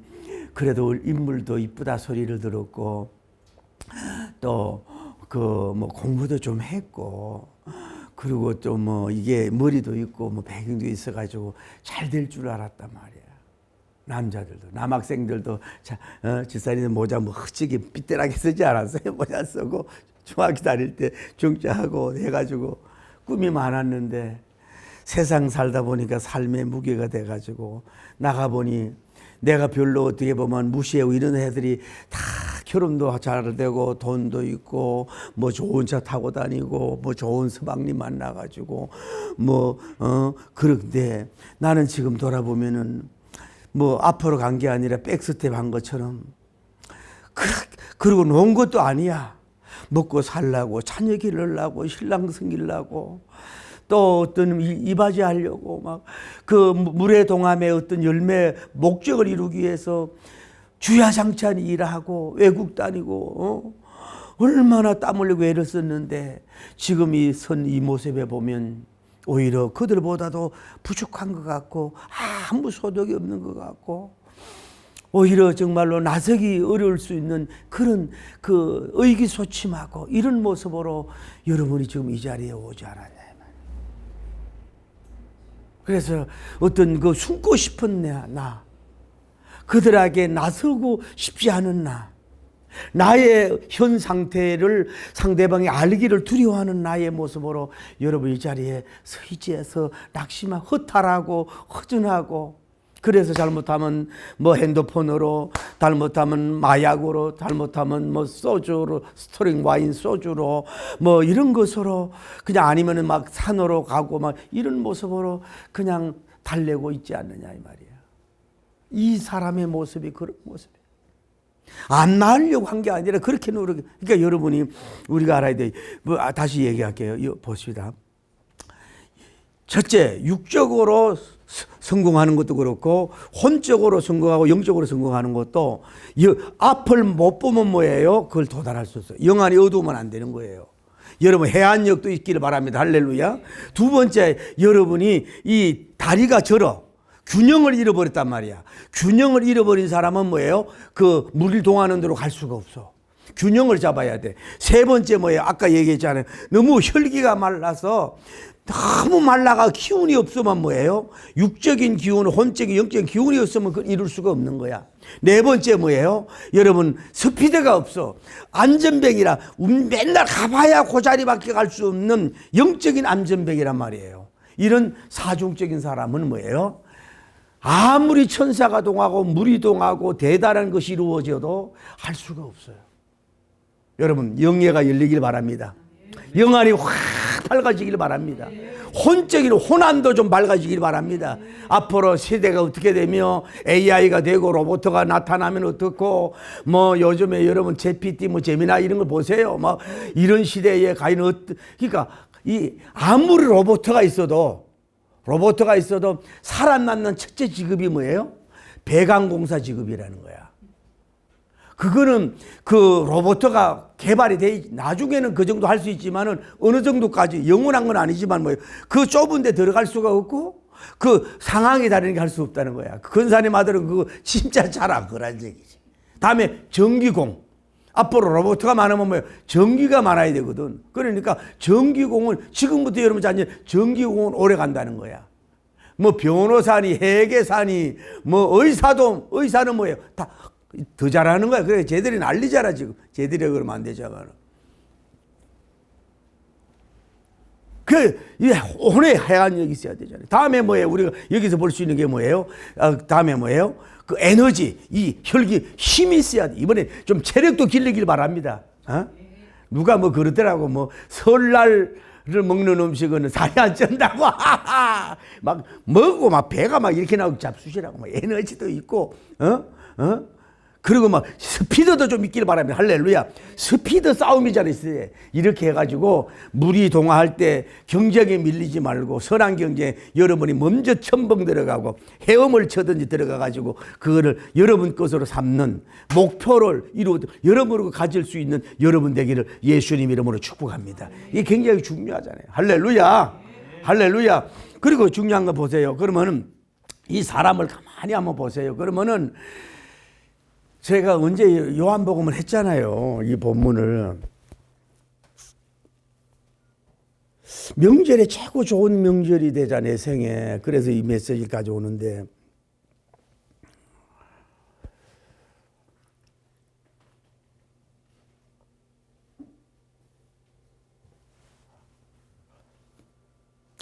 그래도 인물도 이쁘다 소리를 들었고 또 그 뭐 공부도 좀 했고 그리고 또 뭐 이게 머리도 있고 뭐 배경도 있어가지고 잘 될 줄 알았단 말이야. 남자들도 남학생들도 집사님들 모자 뭐 흑지게 삐뚤하게 쓰지 않았어요. 모자 쓰고 중학교 다닐 때 중짜하고 해가지고 꿈이 많았는데 세상 살다 보니까 삶의 무게가 돼가지고 나가보니 내가 별로 어떻게 보면 무시하고 이런 애들이 다 결혼도 잘 되고 돈도 있고 뭐 좋은 차 타고 다니고 뭐 좋은 서방님 만나가지고 그런데 나는 지금 돌아보면은 뭐 앞으로 간 게 아니라 백스텝 한 것처럼 그러고 놓은 것도 아니야. 먹고 살라고 자녀 기르려고 신랑 섬기려고 또 어떤 이바지 하려고 막 그 물의 동함의 어떤 열매 목적을 이루기 위해서 주야장찬 일하고 외국 다니고 얼마나 땀 흘리고 애를 썼는데 지금 이 모습에 보면 오히려 그들보다도 부족한 것 같고 아무 소득이 없는 것 같고 오히려 정말로 나서기 어려울 수 있는 그런 그 의기소침하고 이런 모습으로 여러분이 지금 이 자리에 오지 않았냐. 그래서 어떤 그 숨고 싶은 나, 그들에게 나서고 싶지 않은 나의 현 상태를 상대방이 알기를 두려워하는 나의 모습으로 여러분 이 자리에 서 있지에서 낙심하고 허탈하고 허전하고 그래서 잘못하면 뭐 핸드폰으로 잘못하면 마약으로 잘못하면 뭐 소주로 스토링 와인 소주로 뭐 이런 것으로 그냥 아니면은 막 산으로 가고 막 이런 모습으로 그냥 달래고 있지 않느냐 이 말이야. 이 사람의 모습이 그런 모습이에요. 안 나으려고 한 게 아니라 그렇게 노력. 그러니까 여러분이 우리가 알아야 돼. 뭐 다시 얘기할게요. 보십시다. 첫째, 육적으로 성공하는 것도 그렇고 혼적으로 성공하고 영적으로 성공하는 것도 앞을 못 보면 뭐예요? 그걸 도달할 수 없어요. 영안이 어두우면 안 되는 거예요. 여러분 해안역도 있기를 바랍니다. 할렐루야. 두 번째, 여러분이 이 다리가 절어 균형을 잃어버렸단 말이야. 균형을 잃어버린 사람은 뭐예요? 그 물 동하는 대로 갈 수가 없어. 균형을 잡아야 돼. 세 번째 뭐예요? 아까 얘기했잖아요. 너무 혈기가 말라서 너무 말라가 기운이 없으면 뭐예요? 육적인 기운, 혼적인 영적인 기운이 없으면 그걸 이룰 수가 없는 거야. 네 번째 뭐예요? 여러분 스피드가 없어. 안전뱅이라 맨날 가봐야 그 자리밖에 갈 수 없는 영적인 안전뱅이란 말이에요. 이런 사중적인 사람은 뭐예요? 아무리 천사가 동하고 물이 동하고 대단한 것이 이루어져도 할 수가 없어요. 여러분 영예가 열리길 바랍니다. 영안이 확 밝아지길 바랍니다. 혼적인 혼안도 좀 밝아지길 바랍니다. 앞으로 세대가 어떻게 되며 AI가 되고 로봇가 나타나면 어떻고 뭐 요즘에 여러분 GPT 뭐 재미나 이런 걸 보세요. 뭐 이런 시대에 과연 그러니까 이 아무리 로봇가 있어도 사람 낳는 첫째 직업이 뭐예요? 배관공사 직업이라는 거야. 그거는 그 로봇가 개발이 돼 나중에는 그 정도 할 수 있지만은 어느 정도까지 영원한 건 아니지만 뭐예요? 그 좁은 데 들어갈 수가 없고 그 상황이 다르니까 할 수 없다는 거야. 근사님 아들은 그거 진짜 잘 안 그런 얘기지. 다음에 전기공. 앞으로 로봇가 많으면 뭐예요? 전기가 많아야 되거든. 그러니까 전기공은 지금부터 여러분 자녀 전기공은 오래 간다는 거야. 뭐 변호사니 회계사니 뭐 의사는 뭐예요? 다 더 잘하는 거야. 그래, 쟤들이 난리잖아, 지금. 쟤들이 그러면 안 되잖아. 이 혼의 해안력이 있어야 되잖아요. 다음에 뭐예요? 우리가 여기서 볼 수 있는 게 뭐예요? 다음에 뭐예요? 그 에너지, 이 혈기, 힘이 있어야 돼. 이번에 좀 체력도 길르길 바랍니다. 누가 뭐 그러더라고. 뭐 설날을 먹는 음식은 살이 안 찐다고. 막 먹고 막 배가 막 이렇게 나오고 잡수시라고. 막 에너지도 있고, 그리고 막 스피드도 좀 있기를 바랍니다. 할렐루야. 스피드 싸움이잖아요. 이렇게 해가지고 물이 동화할 때 경쟁에 밀리지 말고 선한 경쟁에 여러분이 먼저 첨벙 들어가고 헤엄을 쳐든지 들어가가지고 그거를 여러분 것으로 삼는 목표를 이루어 여러분으로 가질 수 있는 여러분 되기를 예수님 이름으로 축복합니다. 이게 굉장히 중요하잖아요. 할렐루야. 할렐루야. 그리고 중요한 거 보세요. 그러면은 이 사람을 가만히 한번 보세요. 그러면은 제가 언제 요한복음을 했잖아요. 이 본문을. 명절에 최고 좋은 명절이 되자 내 생에. 그래서 이 메시지를 가져오는데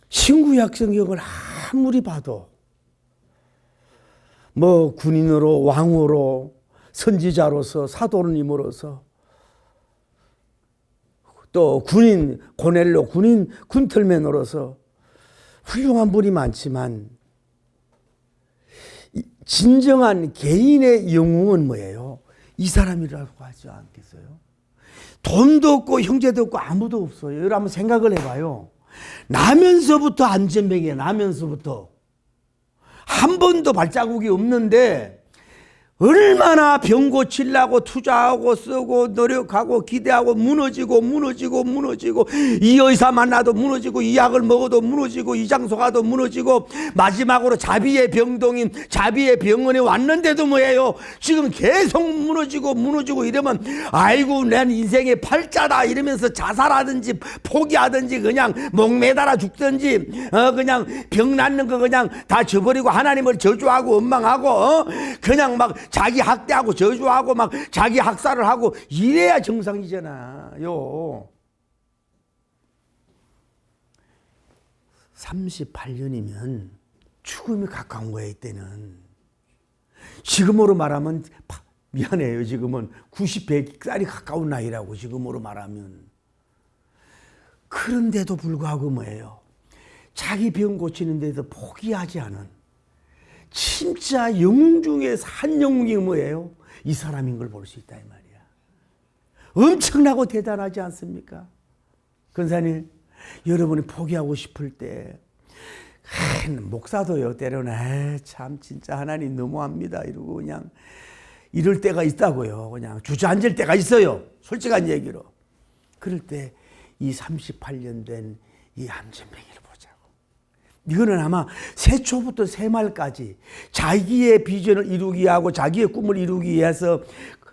신구약 성경을 아무리 봐도 뭐 군인으로 왕으로 선지자로서 사도님으로서 또 군인 고넬로 군인 군털맨으로서 훌륭한 분이 많지만 진정한 개인의 영웅은 뭐예요? 이 사람이라고 하지 않겠어요? 돈도 없고 형제도 없고 아무도 없어요. 여러분 한번 생각을 해봐요. 나면서부터 안전병이에요. 나면서부터 한 번도 발자국이 없는데 얼마나 병 고치려고 투자하고 쓰고 노력하고 기대하고 무너지고 이 의사 만나도 무너지고 이 약을 먹어도 무너지고 이 장소 가도 무너지고 마지막으로 자비의 병동인 자비의 병원에 왔는데도 뭐예요? 지금 계속 무너지고 이러면 아이고 난 인생의 팔자다 이러면서 자살하든지 포기하든지 그냥 목매달아 죽든지 그냥 병 낫는 거 그냥 다 저버리고 하나님을 저주하고 원망하고 그냥 막 자기 학대하고 저주하고 막 자기 학살을 하고 이래야 정상이잖아요. 38년이면 죽음이 가까운 거예요. 이때는. 지금으로 말하면 미안해요. 지금은 90, 100살이 가까운 나이라고 지금으로 말하면. 그런데도 불구하고 뭐예요? 자기 병 고치는 데도 포기하지 않은 진짜 영웅 중에 한 영웅이 뭐예요? 이 사람인 걸 볼 수 있다 이 말이야. 엄청나고 대단하지 않습니까? 권사님, 여러분이 포기하고 싶을 때 목사도요 때로는 참 진짜 하나님 너무합니다 이러고 그냥 이럴 때가 있다고요. 그냥 주저앉을 때가 있어요. 솔직한 얘기로. 그럴 때 이 38년 된 이 안전병이를 이거는 아마 새초부터 새말까지 자기의 비전을 이루기 위하고 자기의 꿈을 이루기 위해서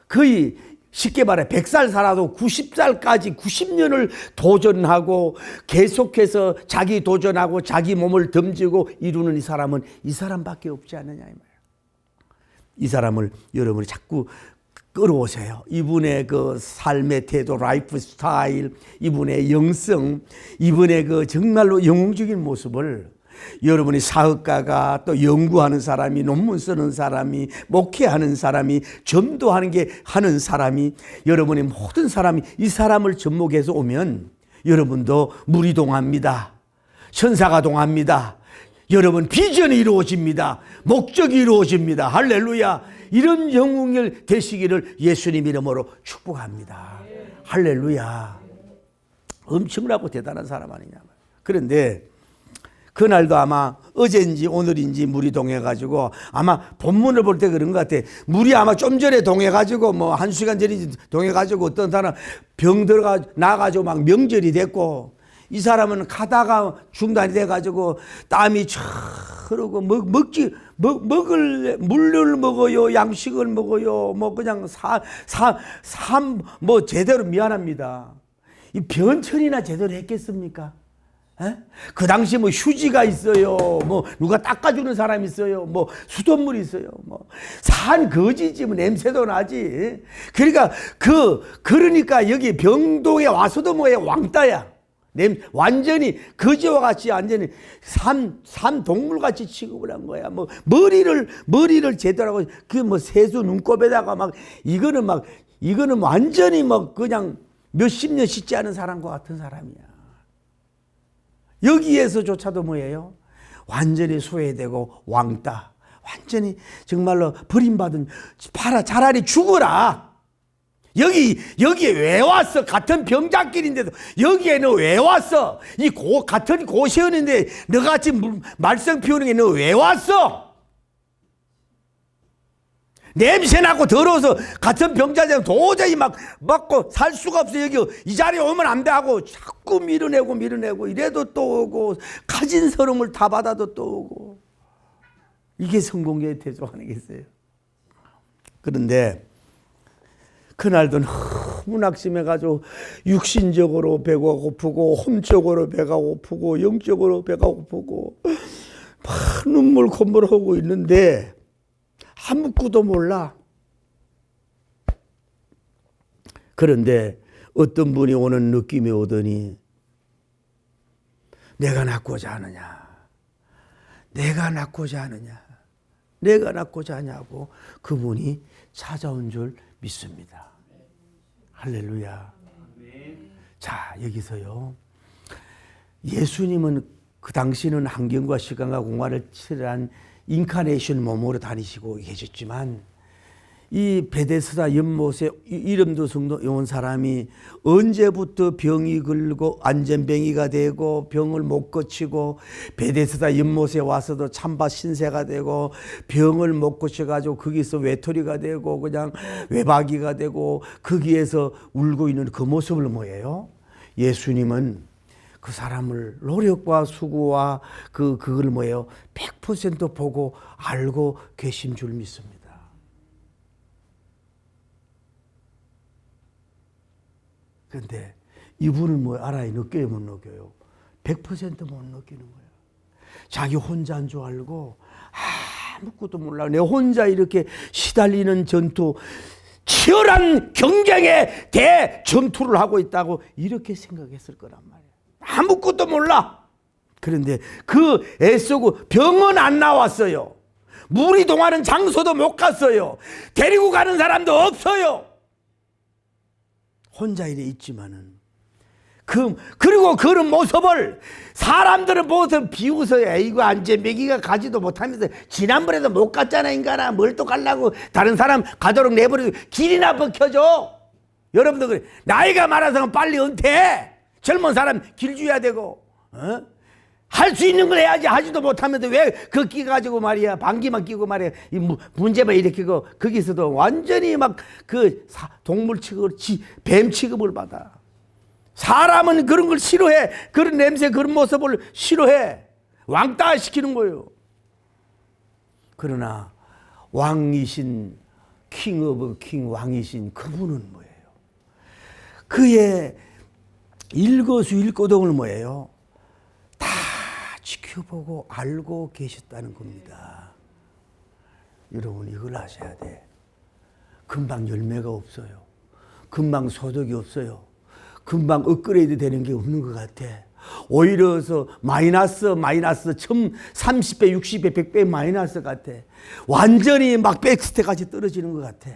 거의 쉽게 말해 100살 살아도 90살까지 90년을 도전하고 계속해서 자기 도전하고 자기 몸을 덤지고 이루는 이 사람은 이 사람밖에 없지 않느냐 이 말이에요. 이 사람을 여러분이 자꾸 끌어오세요. 이분의 그 삶의 태도, 라이프 스타일, 이분의 영성, 이분의 그 정말로 영웅적인 모습을 여러분이 사역가가 또 연구하는 사람이 논문 쓰는 사람이 목회하는 사람이 전도하는 게 하는 사람이 여러분의 모든 사람이 이 사람을 접목해서 오면 여러분도 물이 동합니다. 천사가 동합니다. 여러분 비전이 이루어집니다. 목적이 이루어집니다. 할렐루야. 이런 영웅이 되시기를 예수님 이름으로 축복합니다. 할렐루야. 엄청나고 대단한 사람 아니냐. 그런데 그날도 아마 어제인지 오늘인지 물이 동해가지고 아마 본문을 볼 때 그런 것 같아. 물이 아마 좀 전에 동해가지고 뭐 1시간 전인지 동해가지고 어떤 사람 병 들어가 나가지고 막 명절이 됐고 이 사람은 가다가 중단이 돼가지고 땀이 촥 흐르고 먹을 물을 먹어요, 양식을 먹어요, 뭐 그냥 뭐 제대로 미안합니다. 이 변천이나 제대로 했겠습니까? 에? 그 당시 뭐 휴지가 있어요. 뭐 누가 닦아주는 사람이 있어요. 뭐 수돗물이 있어요. 뭐 산 거지지 뭐 냄새도 나지. 그러니까 그러니까 여기 병동에 와서도 뭐야 왕따야. 완전히 거지와 같이 완전히 삼 동물같이 취급을 한 거야. 뭐 머리를 제대로 하고 그 뭐 세수 눈곱에다가 막 이거는 완전히 뭐 그냥 몇십 년 씻지 않은 사람과 같은 사람이야. 여기에서조차도 뭐예요? 완전히 소외되고 왕따. 완전히 정말로 버림받은 차라리 죽어라. 여기에 왜 왔어? 같은 병자끼리인데도 여기에 너 왜 왔어? 같은 고시원인데 너같이 말썽 피우는 게 너 왜 왔어? 냄새나고 더러워서 같은 병자장 도저히 막 맞고 살 수가 없어. 여기 이 자리에 오면 안 돼 하고 자꾸 밀어내고 이래도 또 오고 가진 서름을 다 받아도 또 오고. 이게 성공에 대조하는 게 있어요. 그런데 그날도 너무 낙심해가지고 육신적으로 배가 고프고 홈적으로 배가 고프고 영적으로 배가 고프고 막 눈물 콧물하고 있는데 아무것도 몰라. 그런데 어떤 분이 오는 느낌이 오더니 내가 낫고자 하느냐. 내가 낫고자 하냐고 그분이 찾아온 줄 믿습니다. 할렐루야. 자, 여기서요. 예수님은 그 당시는 환경과 시간과 공간을 치러한 인카네이션 몸으로 다니시고 계셨지만 이 베데스다 연못에 이름도 성도 온 사람이 언제부터 병이 걸고 안전병이가 되고 병을 못 고치고 베데스다 연못에 와서도 찬바 신세가 되고 병을 못 고쳐가지고 거기서 외톨이가 되고 그냥 외박이가 되고 거기에서 울고 있는 그 모습을 뭐예요? 예수님은 그 사람을 노력과 수고와 그걸 뭐예요? 100% 보고 알고 계신 줄 믿습니다. 그런데 이분은 뭐 알아요? 느껴요, 못 느껴요? 100% 못 느끼는 거예요. 자기 혼자인 줄 알고 아무것도 몰라. 내 혼자 이렇게 시달리는 전투, 치열한 경쟁의 대전투를 하고 있다고 이렇게 생각했을 거란 말이에요. 아무것도 몰라. 그런데 그 애쓰고 병은 안 나왔어요. 물이 동하는 장소도 못 갔어요. 데리고 가는 사람도 없어요. 혼자 이래 있지만은 그리고 그런 모습을 사람들은 보고서 비웃어요. 이거 안전뱅이가 가지도 못하면서 지난번에도 못 갔잖아 인간아. 뭘 또 가려고 다른 사람 가도록 내버리고 길이나 벗겨줘. 여러분들 그래. 나이가 많아서 빨리 은퇴해. 젊은 사람 길 줘야 되고 할 수 있는 걸 해야지. 하지도 못하면서 왜 그 끼 가지고 말이야 방귀만 끼고 말이야 이 문제만 일으키고 거기서도 완전히 막 그 동물 취급을 뱀 취급을 받아. 사람은 그런 걸 싫어해. 그런 냄새 그런 모습을 싫어해. 왕따 시키는 거예요. 그러나 왕이신 킹 오브 킹 왕이신 그분은 뭐예요? 그의 일거수일투족을 뭐예요? 다 지켜보고 알고 계셨다는 겁니다. 여러분 이걸 아셔야 돼. 금방 열매가 없어요. 금방 소득이 없어요. 금방 업그레이드 되는 게 없는 것 같아. 오히려 마이너스 30배, 60배, 100배 마이너스 같아. 완전히 막 백스텝까지 떨어지는 것 같아.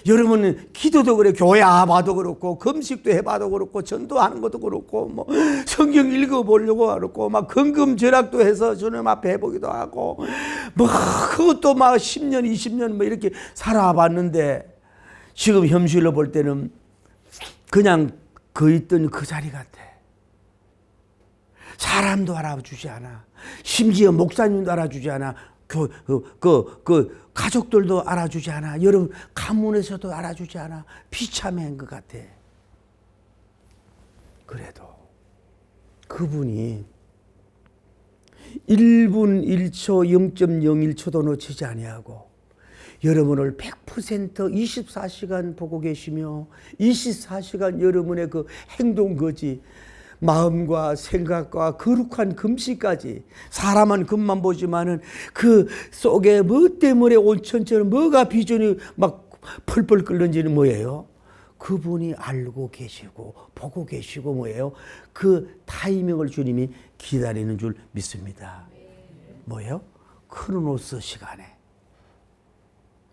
여러분은 기도도 그래, 교회 봐도 그렇고, 금식도 해봐도 그렇고, 전도하는 것도 그렇고, 뭐 성경 읽어보려고 그렇고, 막 금금절약도 해서 주님 앞에 해보기도 하고, 뭐 그것도 막 10년, 20년 뭐 이렇게 살아봤는데 지금 현실로 볼 때는 그냥 그 있던 그 자리 같아. 사람도 알아주지 않아. 심지어 목사님도 알아주지 않아. 가족들도 알아주지 않아. 여러분 가문에서도 알아주지 않아. 비참한 것 같아. 그래도 그분이 1분 1초 0.01초도 놓치지 아니하고 여러분을 100% 24시간 보고 계시며 24시간 여러분의 그 행동 거지 마음과 생각과 거룩한 금시까지 사람은 금만 보지만은 그 속에 뭐 때문에 온천처럼 뭐가 비전이 막 펄펄 끓는지는 뭐예요? 그분이 알고 계시고 보고 계시고 뭐예요? 그 타이밍을 주님이 기다리는 줄 믿습니다. 뭐예요? 크로노스 시간에.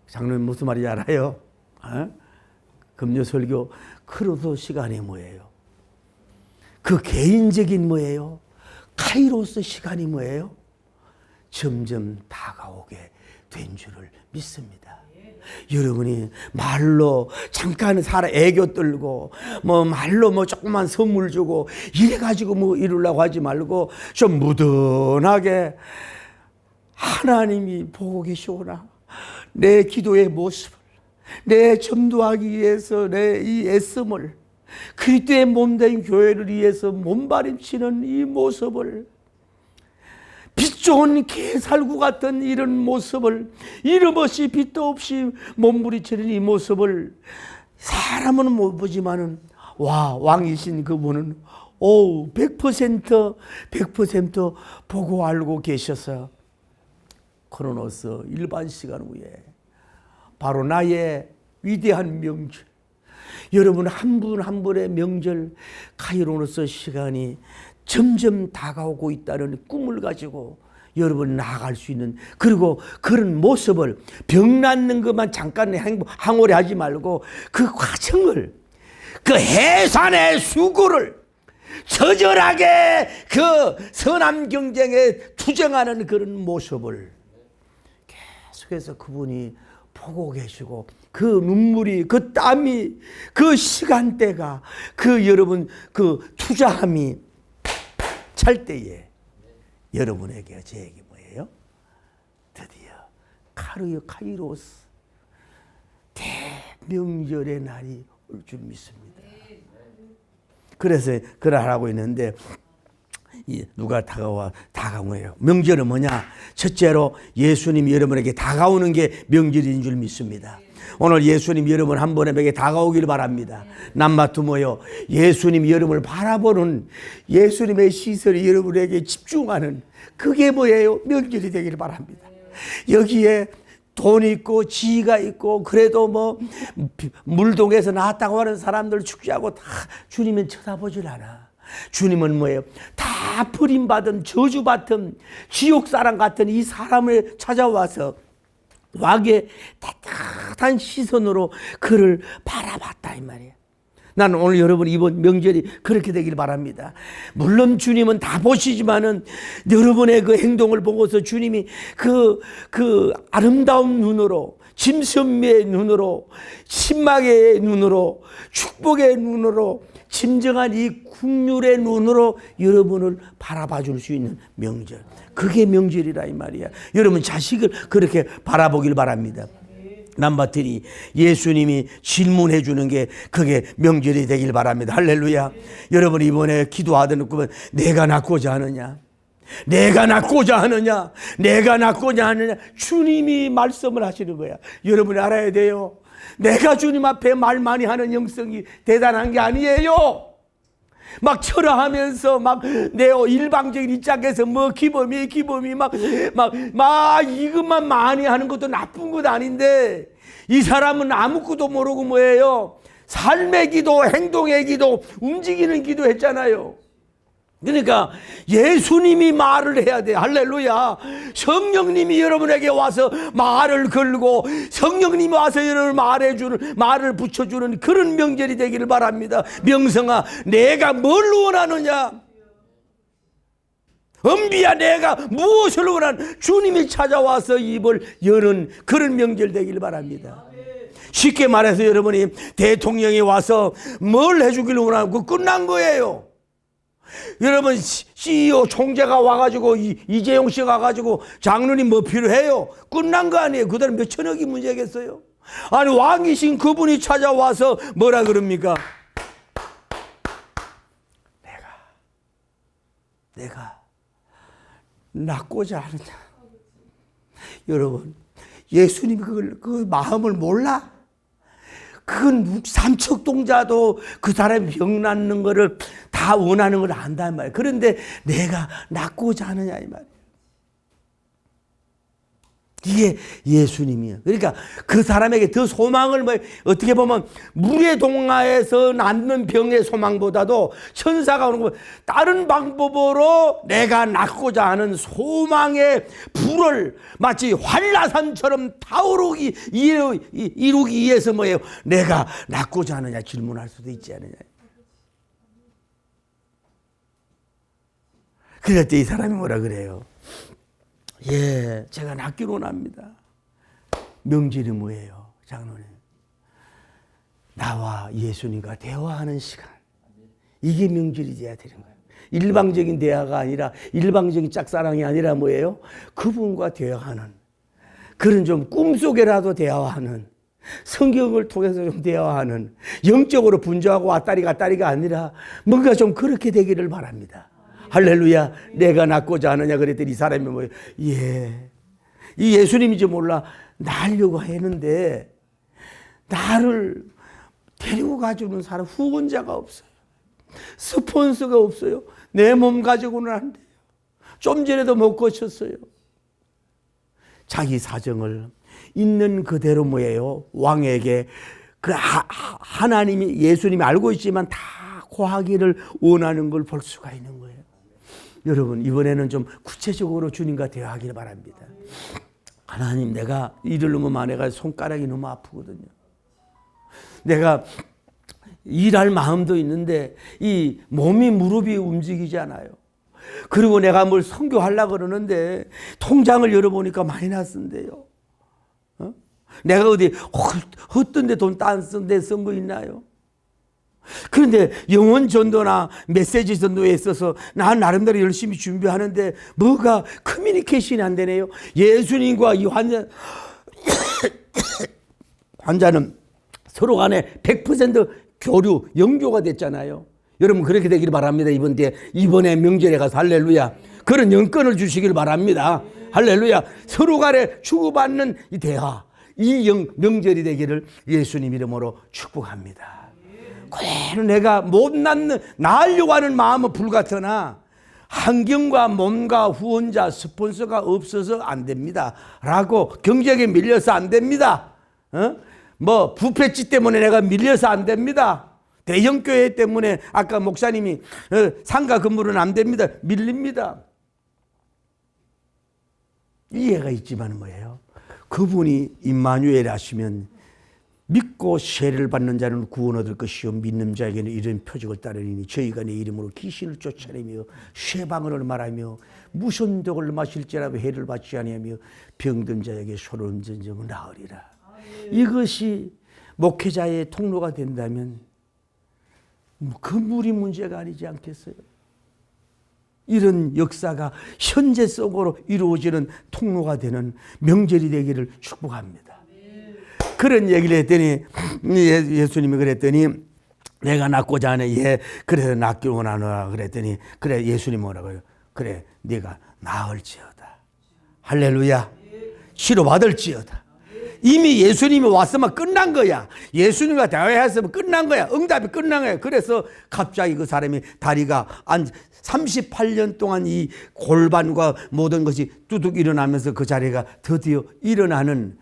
장로님 무슨 말인지 알아요? 금요 설교 크로노스 시간이 뭐예요? 그 개인적인 뭐예요? 카이로스 시간이 뭐예요? 점점 다가오게 된 줄을 믿습니다. 여러분이 말로 잠깐 애교 떨고 뭐 말로 뭐 조그만 선물 주고 이래 가지고 뭐 이루려고 하지 말고 좀 무던하게 하나님이 보고 계시오나 내 기도의 모습을 내 전도하기 위해서 내 이 애씀을 그리스도의 몸된 교회를 위해서 몸부림치는 이 모습을 빛 좋은 개살구 같은 이런 모습을 이름 없이 빛도 없이 몸부림치는 이 모습을 사람은 못 보지만은 왕이신 그분은 100% 보고 알고 계셔서 크로노스 일반 시간 후에 바로 나의 위대한 명절 여러분 한 분 한 분의 명절 카이로노스 시간이 점점 다가오고 있다는 꿈을 가지고 여러분 나아갈 수 있는 그리고 그런 모습을 병 낫는 것만 잠깐 항오래 하지 말고 그 과정을 그 해산의 수고를 처절하게 그 선한 경쟁에 투쟁하는 그런 모습을 계속해서 그분이 보고 계시고 그 눈물이 그 땀이 그 시간대가 그 여러분 그 투자함이 찰 때에 여러분에게 제게 뭐예요? 드디어 카이로스 대명절의 날이 올 줄 믿습니다. 그래서 그러하고 있는데 누가 다가온 거예요. 명절은 뭐냐? 첫째로 예수님이 여러분에게 다가오는 게 명절인 줄 믿습니다. 오늘 예수님 여러분 한 번에게 다가오길 바랍니다. 남마트 뭐요? 예수님 여러분을 바라보는 예수님의 시선이 여러분에게 집중하는 그게 뭐예요? 명절이 되기를 바랍니다. 여기에 돈 있고 지위가 있고 그래도 뭐 물동에서 나왔다고 하는 사람들 축제하고 다 주님은 쳐다보질 않아. 주님은 뭐예요? 다 버림받은 저주받은 지옥사람 같은 이 사람을 찾아와서 왕의 따뜻한 시선으로 그를 바라봤다 이 말이에요. 나는 오늘 여러분 이번 명절이 그렇게 되길 바랍니다. 물론 주님은 다 보시지만은 여러분의 그 행동을 보고서 주님이 그 아름다운 눈으로 짐승의 눈으로 신망의 눈으로 축복의 눈으로 진정한 이 국률의 눈으로 여러분을 바라봐 줄 수 있는 명절. 그게 명절이라 이 말이야. 여러분 자식을 그렇게 바라보길 바랍니다. 남바트리 예수님이 질문해 주는 게 그게 명절이 되길 바랍니다. 할렐루야. 여러분 이번에 기도하던 꿈은 내가 낳고자 하느냐? 내가 낳고자 하느냐? 내가 낳고자 하느냐? 주님이 말씀을 하시는 거야. 여러분이 알아야 돼요. 내가 주님 앞에 말 많이 하는 영성이 대단한 게 아니에요. 막 철화하면서 막 내 일방적인 입장에서 뭐 기범이 막 이것만 많이 하는 것도 나쁜 것 아닌데 이 사람은 아무것도 모르고 뭐예요? 삶의 기도, 행동의 기도, 움직이는 기도 했잖아요. 그러니까 예수님이 말을 해야 돼. 할렐루야. 성령님이 여러분에게 와서 말을 걸고 성령님이 와서 여러분을 말을 붙여주는 그런 명절이 되기를 바랍니다. 명성아, 내가 뭘 원하느냐? 은비야, 내가 무엇을 원하느냐? 주님이 찾아와서 입을 여는 그런 명절 되기를 바랍니다. 쉽게 말해서 여러분이 대통령이 와서 뭘 해주기를 원하고 끝난 거예요. 여러분 CEO 총재가 와가지고 이재용 씨가 와가지고 장로님 뭐 필요해요? 끝난 거 아니에요. 그다음 몇 천억이 문제겠어요? 아니 왕이신 그분이 찾아와서 뭐라 그럽니까? 내가 낳고자 하느냐? 여러분 예수님이 그 마음을 몰라? 그 삼척동자도 그 사람이 병 낫는 거를 다 원하는 걸 안단 말이에요. 그런데 내가 낫고자 하느냐 이 말이에요. 이게 예수님이에요. 그러니까 그 사람에게 더 소망을 어떻게 보면 물의 동화에서 낫는 병의 소망보다도 천사가 오는 거 다른 방법으로 내가 낫고자 하는 소망의 불을 마치 한라산처럼 타오르기 이루기 위해서 뭐예요? 내가 낫고자 하느냐 질문할 수도 있지 않느냐. 그럴 때 이 사람이 뭐라 그래요? 예, 제가 낫기를 원합니다. 명절이 뭐예요, 장로님? 나와 예수님과 대화하는 시간. 이게 명절이 돼야 되는 거예요. 일방적인 대화가 아니라, 일방적인 짝사랑이 아니라 뭐예요? 그분과 대화하는, 그런 좀 꿈속에라도 대화하는, 성경을 통해서 좀 대화하는, 영적으로 분주하고 왔다리가 아니라 뭔가 좀 그렇게 되기를 바랍니다. 할렐루야. 내가 낫고자 하느냐 그랬더니 이 사람이 뭐예요? 예, 이 예수님인지 몰라 나으려고 했는데 나를 데리고 가주는 사람, 후원자가 없어요. 스폰서가 없어요. 내 몸 가지고는 안 돼요. 좀 전에도 못 고쳤어요. 자기 사정을 있는 그대로 뭐예요? 왕에게 그 하나님이, 예수님이 알고 있지만 다 고하기를 원하는 걸 볼 수가 있는 거예요. 여러분, 이번에는 좀 구체적으로 주님과 대화하기를 바랍니다. 하나님, 내가 일을 너무 많이 해가 손가락이 너무 아프거든요. 내가 일할 마음도 있는데 이 몸이, 무릎이 움직이지 않아요. 그리고 내가 뭘 선교하려고 그러는데 통장을 열어보니까 마이너스인데요. 내가 어디 헛된 데 돈 딴 쓴 거 있나요? 그런데 영혼 전도나 메시지 전도에 있어서 난 나름대로 열심히 준비하는데 뭐가 커뮤니케이션이 안 되네요. 예수님과 이 환자는 서로 간에 100% 교류, 영교가 됐잖아요. 여러분 그렇게 되기를 바랍니다. 이번에 명절에 가서 할렐루야. 그런 영권을 주시길 바랍니다. 할렐루야. 서로 간에 주고받는 이 대화, 이 명절이 되기를 예수님 이름으로 축복합니다. 그대로 내가 못 낳으려고 하는 마음은 불같으나 환경과 몸과 후원자, 스폰서가 없어서 안 됩니다. 라고 경제에 밀려서 안 됩니다. 뭐 부패지 때문에 내가 밀려서 안 됩니다. 대형교회 때문에 아까 목사님이 상가 건물은 안 됩니다. 밀립니다. 이해가 있지만 뭐예요? 그분이 임마누엘 하시면 믿고 세례를 받는 자는 구원 얻을 것이요 믿는 자에게는 이런 표적을 따르니 저희가 내 이름으로 귀신을 쫓아내며 쇠방언을 말하며 무슨 독을 마실지라도 해를 받지 아니하며 병든 자에게 소름 전쟁을 나으리라. 이것이 목회자의 통로가 된다면 건물이 문제가 아니지 않겠어요? 이런 역사가 현재 속으로 이루어지는 통로가 되는 명절이 되기를 축복합니다. 그런 얘기를 했더니 예수님이 그랬더니 내가 낫고자 하네. 예, 그래서 낫기를 원하노라 그랬더니 그래, 예수님 뭐라고요? 그래, 네가 나을지어다. 할렐루야. 치료받을지어다. 이미 예수님이 왔으면 끝난 거야. 예수님과 대화했으면 끝난 거야. 응답이 끝난 거야. 그래서 갑자기 그 사람이 다리가 38년 동안 이 골반과 모든 것이 뚜둑 일어나면서 그 자리가 드디어 일어나는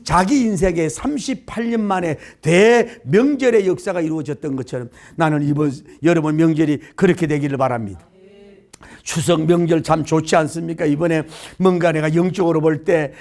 자기 인생에 38년 만에 대명절의 역사가 이루어졌던 것처럼 나는 여러분 명절이 그렇게 되기를 바랍니다. 추석 명절 참 좋지 않습니까? 이번에 뭔가 내가 영적으로 볼 때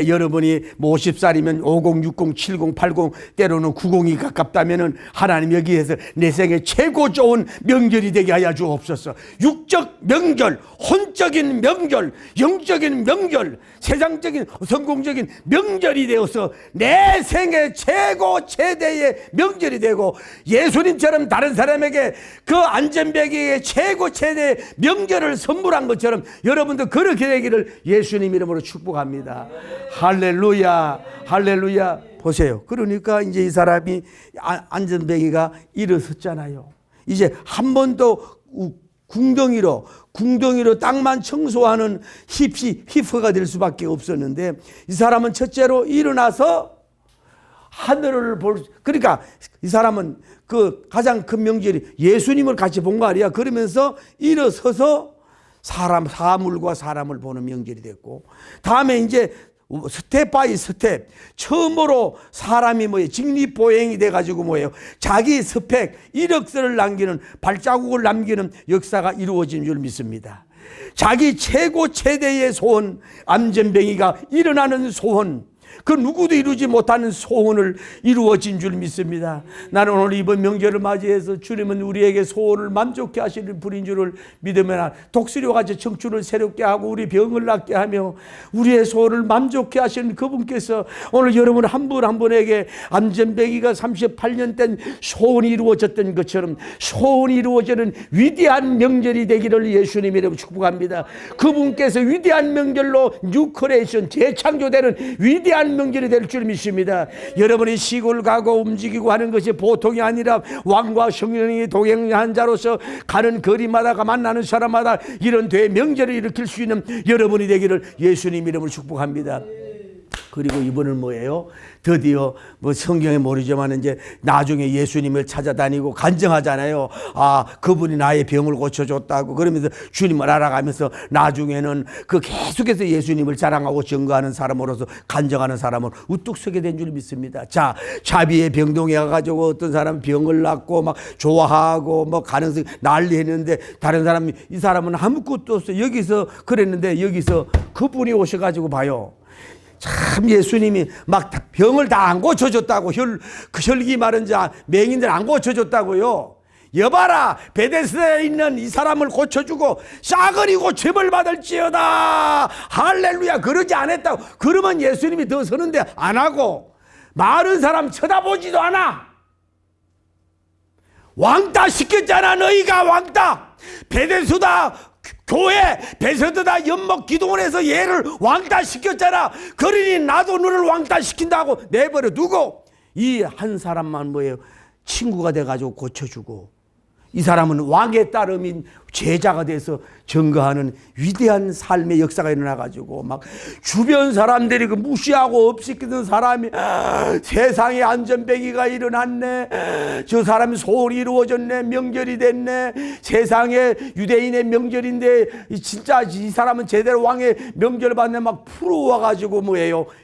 여러분이 50살이면 50, 60, 70, 80 때로는 90이 가깝다면은 하나님 여기에서 내 생에 최고 좋은 명절이 되게 하여 주옵소서. 육적 명절, 혼적인 명절, 영적인 명절, 세상적인 성공적인 명절이 되어서 내 생에 최고 최대의 명절이 되고 예수님처럼 다른 사람에게 그 안전벨기에 최고 최대의 명절을 선물한 것처럼 여러분도 그렇게 되기를 예수님 이름으로 축복합니다. 할렐루야, 할렐루야. 보세요. 그러니까 이제 이 사람이 안전뱅이가 일어섰잖아요. 이제 한 번 더 궁덩이로 땅만 청소하는 히퍼가 될 수밖에 없었는데 이 사람은 첫째로 일어나서 하늘을 그러니까 이 사람은 그 가장 큰 명절이 예수님을 같이 본 거 아니야. 그러면서 일어서서 사물과 사람을 보는 명절이 됐고, 다음에 이제 스텝 바이 스텝 처음으로 사람이 직립보행이 돼가지고 자기 스펙, 이력서를 남기는, 발자국을 남기는 역사가 이루어진 줄 믿습니다. 자기 최대의 소원, 안전뱅이가 일어나는 소원, 그 누구도 이루지 못하는 소원을 이루어진 줄 믿습니다. 나는 오늘 이번 명절을 맞이해서 주님은 우리에게 소원을 만족케 하시는 분인 줄을 믿으면, 독수리와 같이 청춘을 새롭게 하고 우리 병을 낫게 하며 우리의 소원을 만족케 하시는 그분께서 오늘 여러분 한 분 한 분에게 안전뱅이가 38년 된 소원이 이루어졌던 것처럼 소원이 이루어지는 위대한 명절이 되기를 예수님 이름으로 축복합니다. 그분께서 위대한 명절로 뉴크레이션, 재창조되는 위대한 명절이 될 줄 믿습니다. 여러분이 시골 가고 움직이고 하는 것이 보통이 아니라 왕과 성령이 동행한 자로서 가는 거리마다 만나는 사람마다 이런 대명절을 일으킬 수 있는 여러분이 되기를 예수님 이름으로 축복합니다. 그리고 이번은 뭐예요? 드디어 성경에 모르지만 이제 나중에 예수님을 찾아다니고 간증하잖아요. 아, 그분이 나의 병을 고쳐줬다고. 그러면서 주님을 알아가면서 나중에는 그 계속해서 예수님을 자랑하고 증거하는 사람으로서 간증하는 사람은 우뚝 서게 된 줄 믿습니다. 자, 자비의 병동에 가가지고 어떤 사람은 병을 낫고 막 좋아하고 가능성 난리 했는데 다른 사람이, 이 사람은 아무것도 없어. 여기서 그랬는데 여기서 그분이 오셔가지고 봐요. 참 예수님이 막 병을 다 안 고쳐줬다고, 그 혈기 마른 자 맹인들 안 고쳐줬다고요. 여봐라, 베데스다에 있는 이 사람을 고쳐주고 싸그리 고침을 받을지어다. 할렐루야. 그러지 않았다고. 그러면 예수님이 더 서는데 안 하고 마른 사람 쳐다보지도 않아. 왕따 시켰잖아. 너희가 왕따. 베데스다 교회, 베데스다 연못 기도원에서 얘를 왕따 시켰잖아. 그러니 나도 너를 왕따 시킨다고 내버려 두고 이 한 사람만 친구가 돼가지고 고쳐주고, 이 사람은 왕의 따름인 제자가 돼서 증거하는 위대한 삶의 역사가 일어나가지고 막 주변 사람들이 그 무시하고 없애기던 사람이 세상에 안전뱅이가 일어났네. 저 사람이 소원이 이루어졌네. 명절이 됐네. 세상에 유대인의 명절인데 진짜 이 사람은 제대로 왕의 명절을 받네. 막 풀어와가지고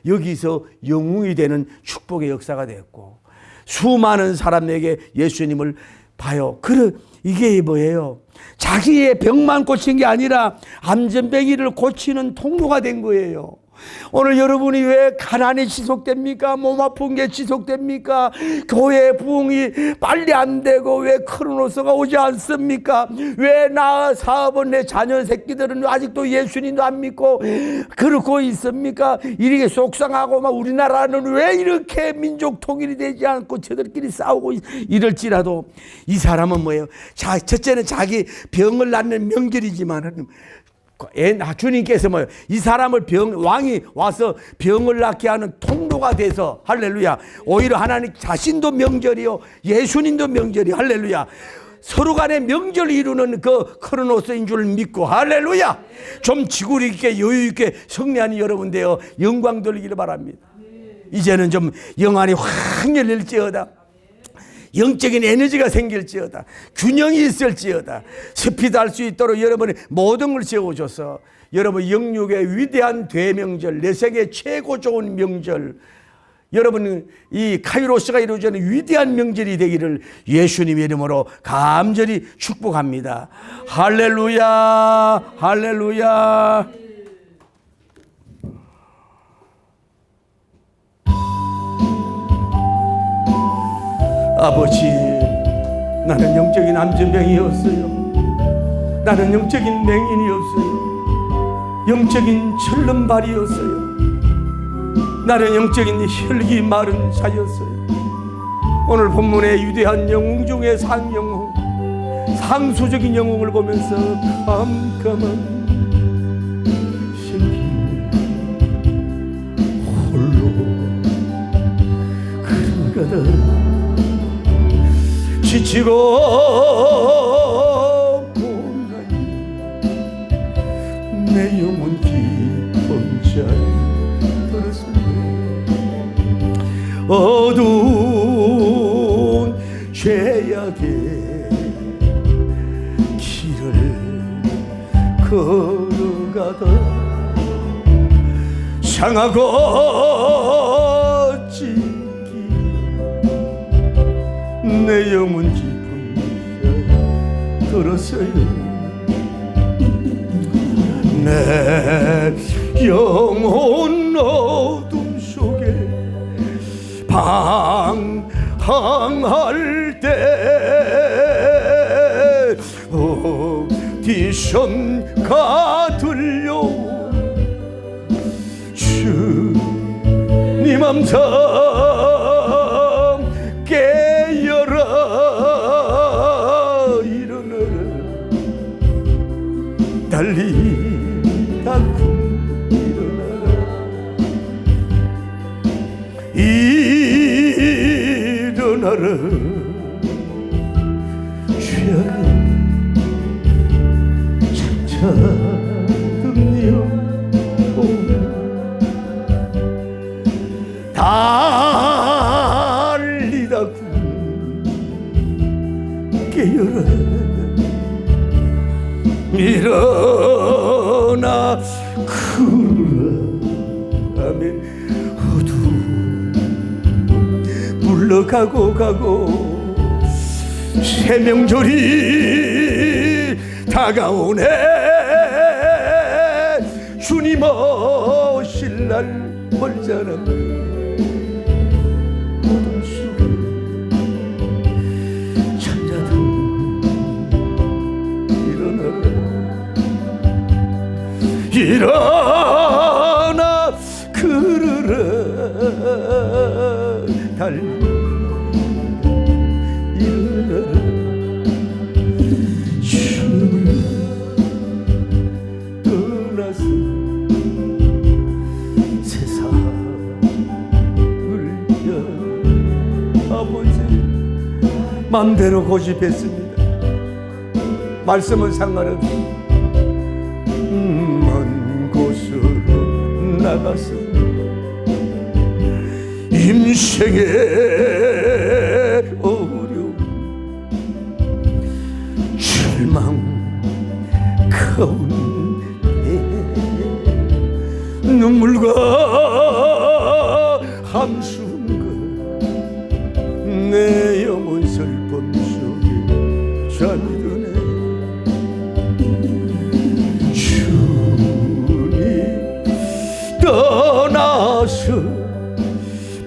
여기서 영웅이 되는 축복의 역사가 됐고, 수많은 사람에게 예수님을 봐요. 이게 뭐예요? 자기의 병만 고친 게 아니라 안전뱅이를 고치는 통로가 된 거예요. 오늘 여러분이 왜 가난이 지속됩니까? 몸 아픈 게 지속됩니까? 교회 부흥이 빨리 안 되고 왜 크로노스가 오지 않습니까? 왜 나 사업은 내 자녀 새끼들은 아직도 예수님도 안 믿고 그러고 있습니까? 이렇게 속상하고 우리나라는 왜 이렇게 민족 통일이 되지 않고 저들끼리 싸우고 이럴지라도, 이 사람은 뭐예요? 첫째는 자기 병을 낫는 명절이지만은 주님께서 이 사람을 왕이 와서 병을 낫게 하는 통로가 돼서, 할렐루야, 오히려 하나님 자신도 명절이요 예수님도 명절이, 할렐루야, 서로 간에 명절을 이루는 그 크로노스인 줄 믿고, 할렐루야, 좀 지구력 있게 여유 있게 승리하는 여러분 되어 영광 돌리기를 바랍니다. 이제는 좀 영안이 확 열릴지어다. 영적인 에너지가 생길지어다. 균형이 있을지어다. 스피드할 수 있도록 여러분이 모든 걸 세워줘서 여러분 영육의 위대한 대명절, 내 세계 최고 좋은 명절, 여러분 이 카이로스가 이루어지는 위대한 명절이 되기를 예수님의 이름으로 감절히 축복합니다. 할렐루야, 할렐루야. 아버지, 나는 영적인 안전병이었어요. 나는 영적인 맹인이었어요. 영적인 철름발이었어요. 나는 영적인 혈기 마른 자였어요. 오늘 본문의 위대한 영웅 중에 상영웅, 상수적인 영웅을 보면서 깜깜한 신비 홀로 그러거든. 지치고 고나니 내 영혼 깊은 자에 들었으니 어두운 죄악의 길을 걸어가다 상하고 찢기 내 영혼 깊은 곳에 들었어요. 내 영혼 어둠 속에 방황할 때 오디션가 들려온 주님 함성 깨어라 일어나라 달리다 일어나라 주야를 찾아듣니요 달리다 깨어라 일어나 그라 아멘. 가고 세명절이 다가오네. 주님 오실 날 멀잖아. 어둠 속에 잠자던 일어나 그르르 달리 맘대로 고집했습니다. 말씀은 상관없이 먼 곳으로 나가서 인생의 어려움 절망 가운데 눈물과 한숨과 내 영혼 슬픔 속에 잠이 드네. 주님 떠나서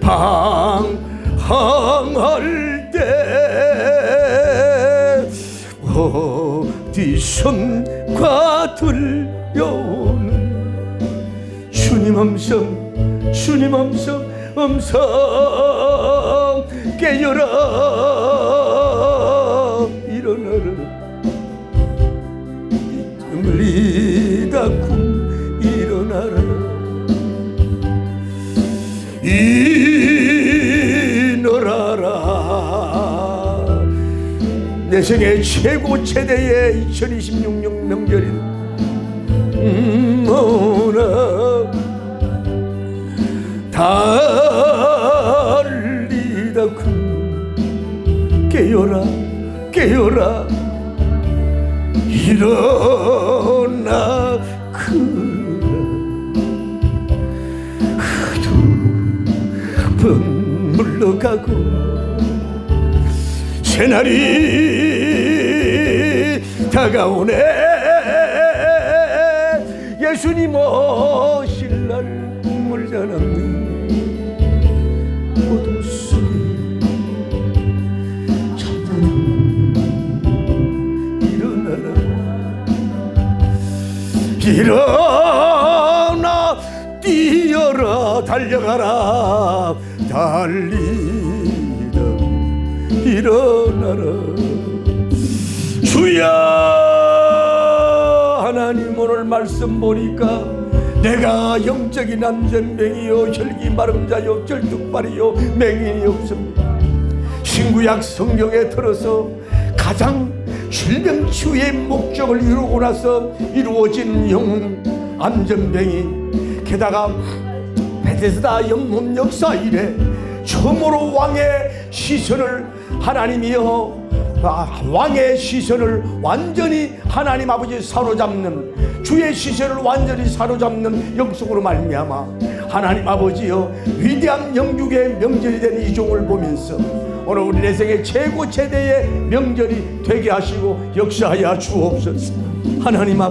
방황할 때 어디선가 들려오는 주님 음성 주님 음성 깨어라 일어나라 물리다쿵 일어나라 일어나라. 내 생애 최고 최대의 2026년 명절인 달리다쿵 깨어라 깨어라 일어나 그라 어두운 물러가고 새날이 다가오네. 예수님 오실 날 멀잖아. 어둠 속에 잠자는 일어나 뛰어라 달려가라 달리다 일어나라. 주야 하나님 오늘 말씀 보니까 내가 영적인 안전뱅이요 혈기 마른 자요 절뚝발이요 맹인이 없습니다. 신구약 성경에 들어서 가장 질병치유의 목적을 이루고 나서 이루어진 영혼 안전뱅이, 게다가 베데스다 연못 역사 이래 처음으로 왕의 시선을 하나님이여 왕의 시선을 완전히 하나님 아버지 사로잡는, 주의 시선을 완전히 사로잡는 영속으로 말미암아 하나님 아버지여 위대한 영육의 명절이 된 이 종을 보면서 오늘 우리 내 생애 최고 최대의 명절이 되게 하시고 역사하여 주옵소서. 하나님 아버지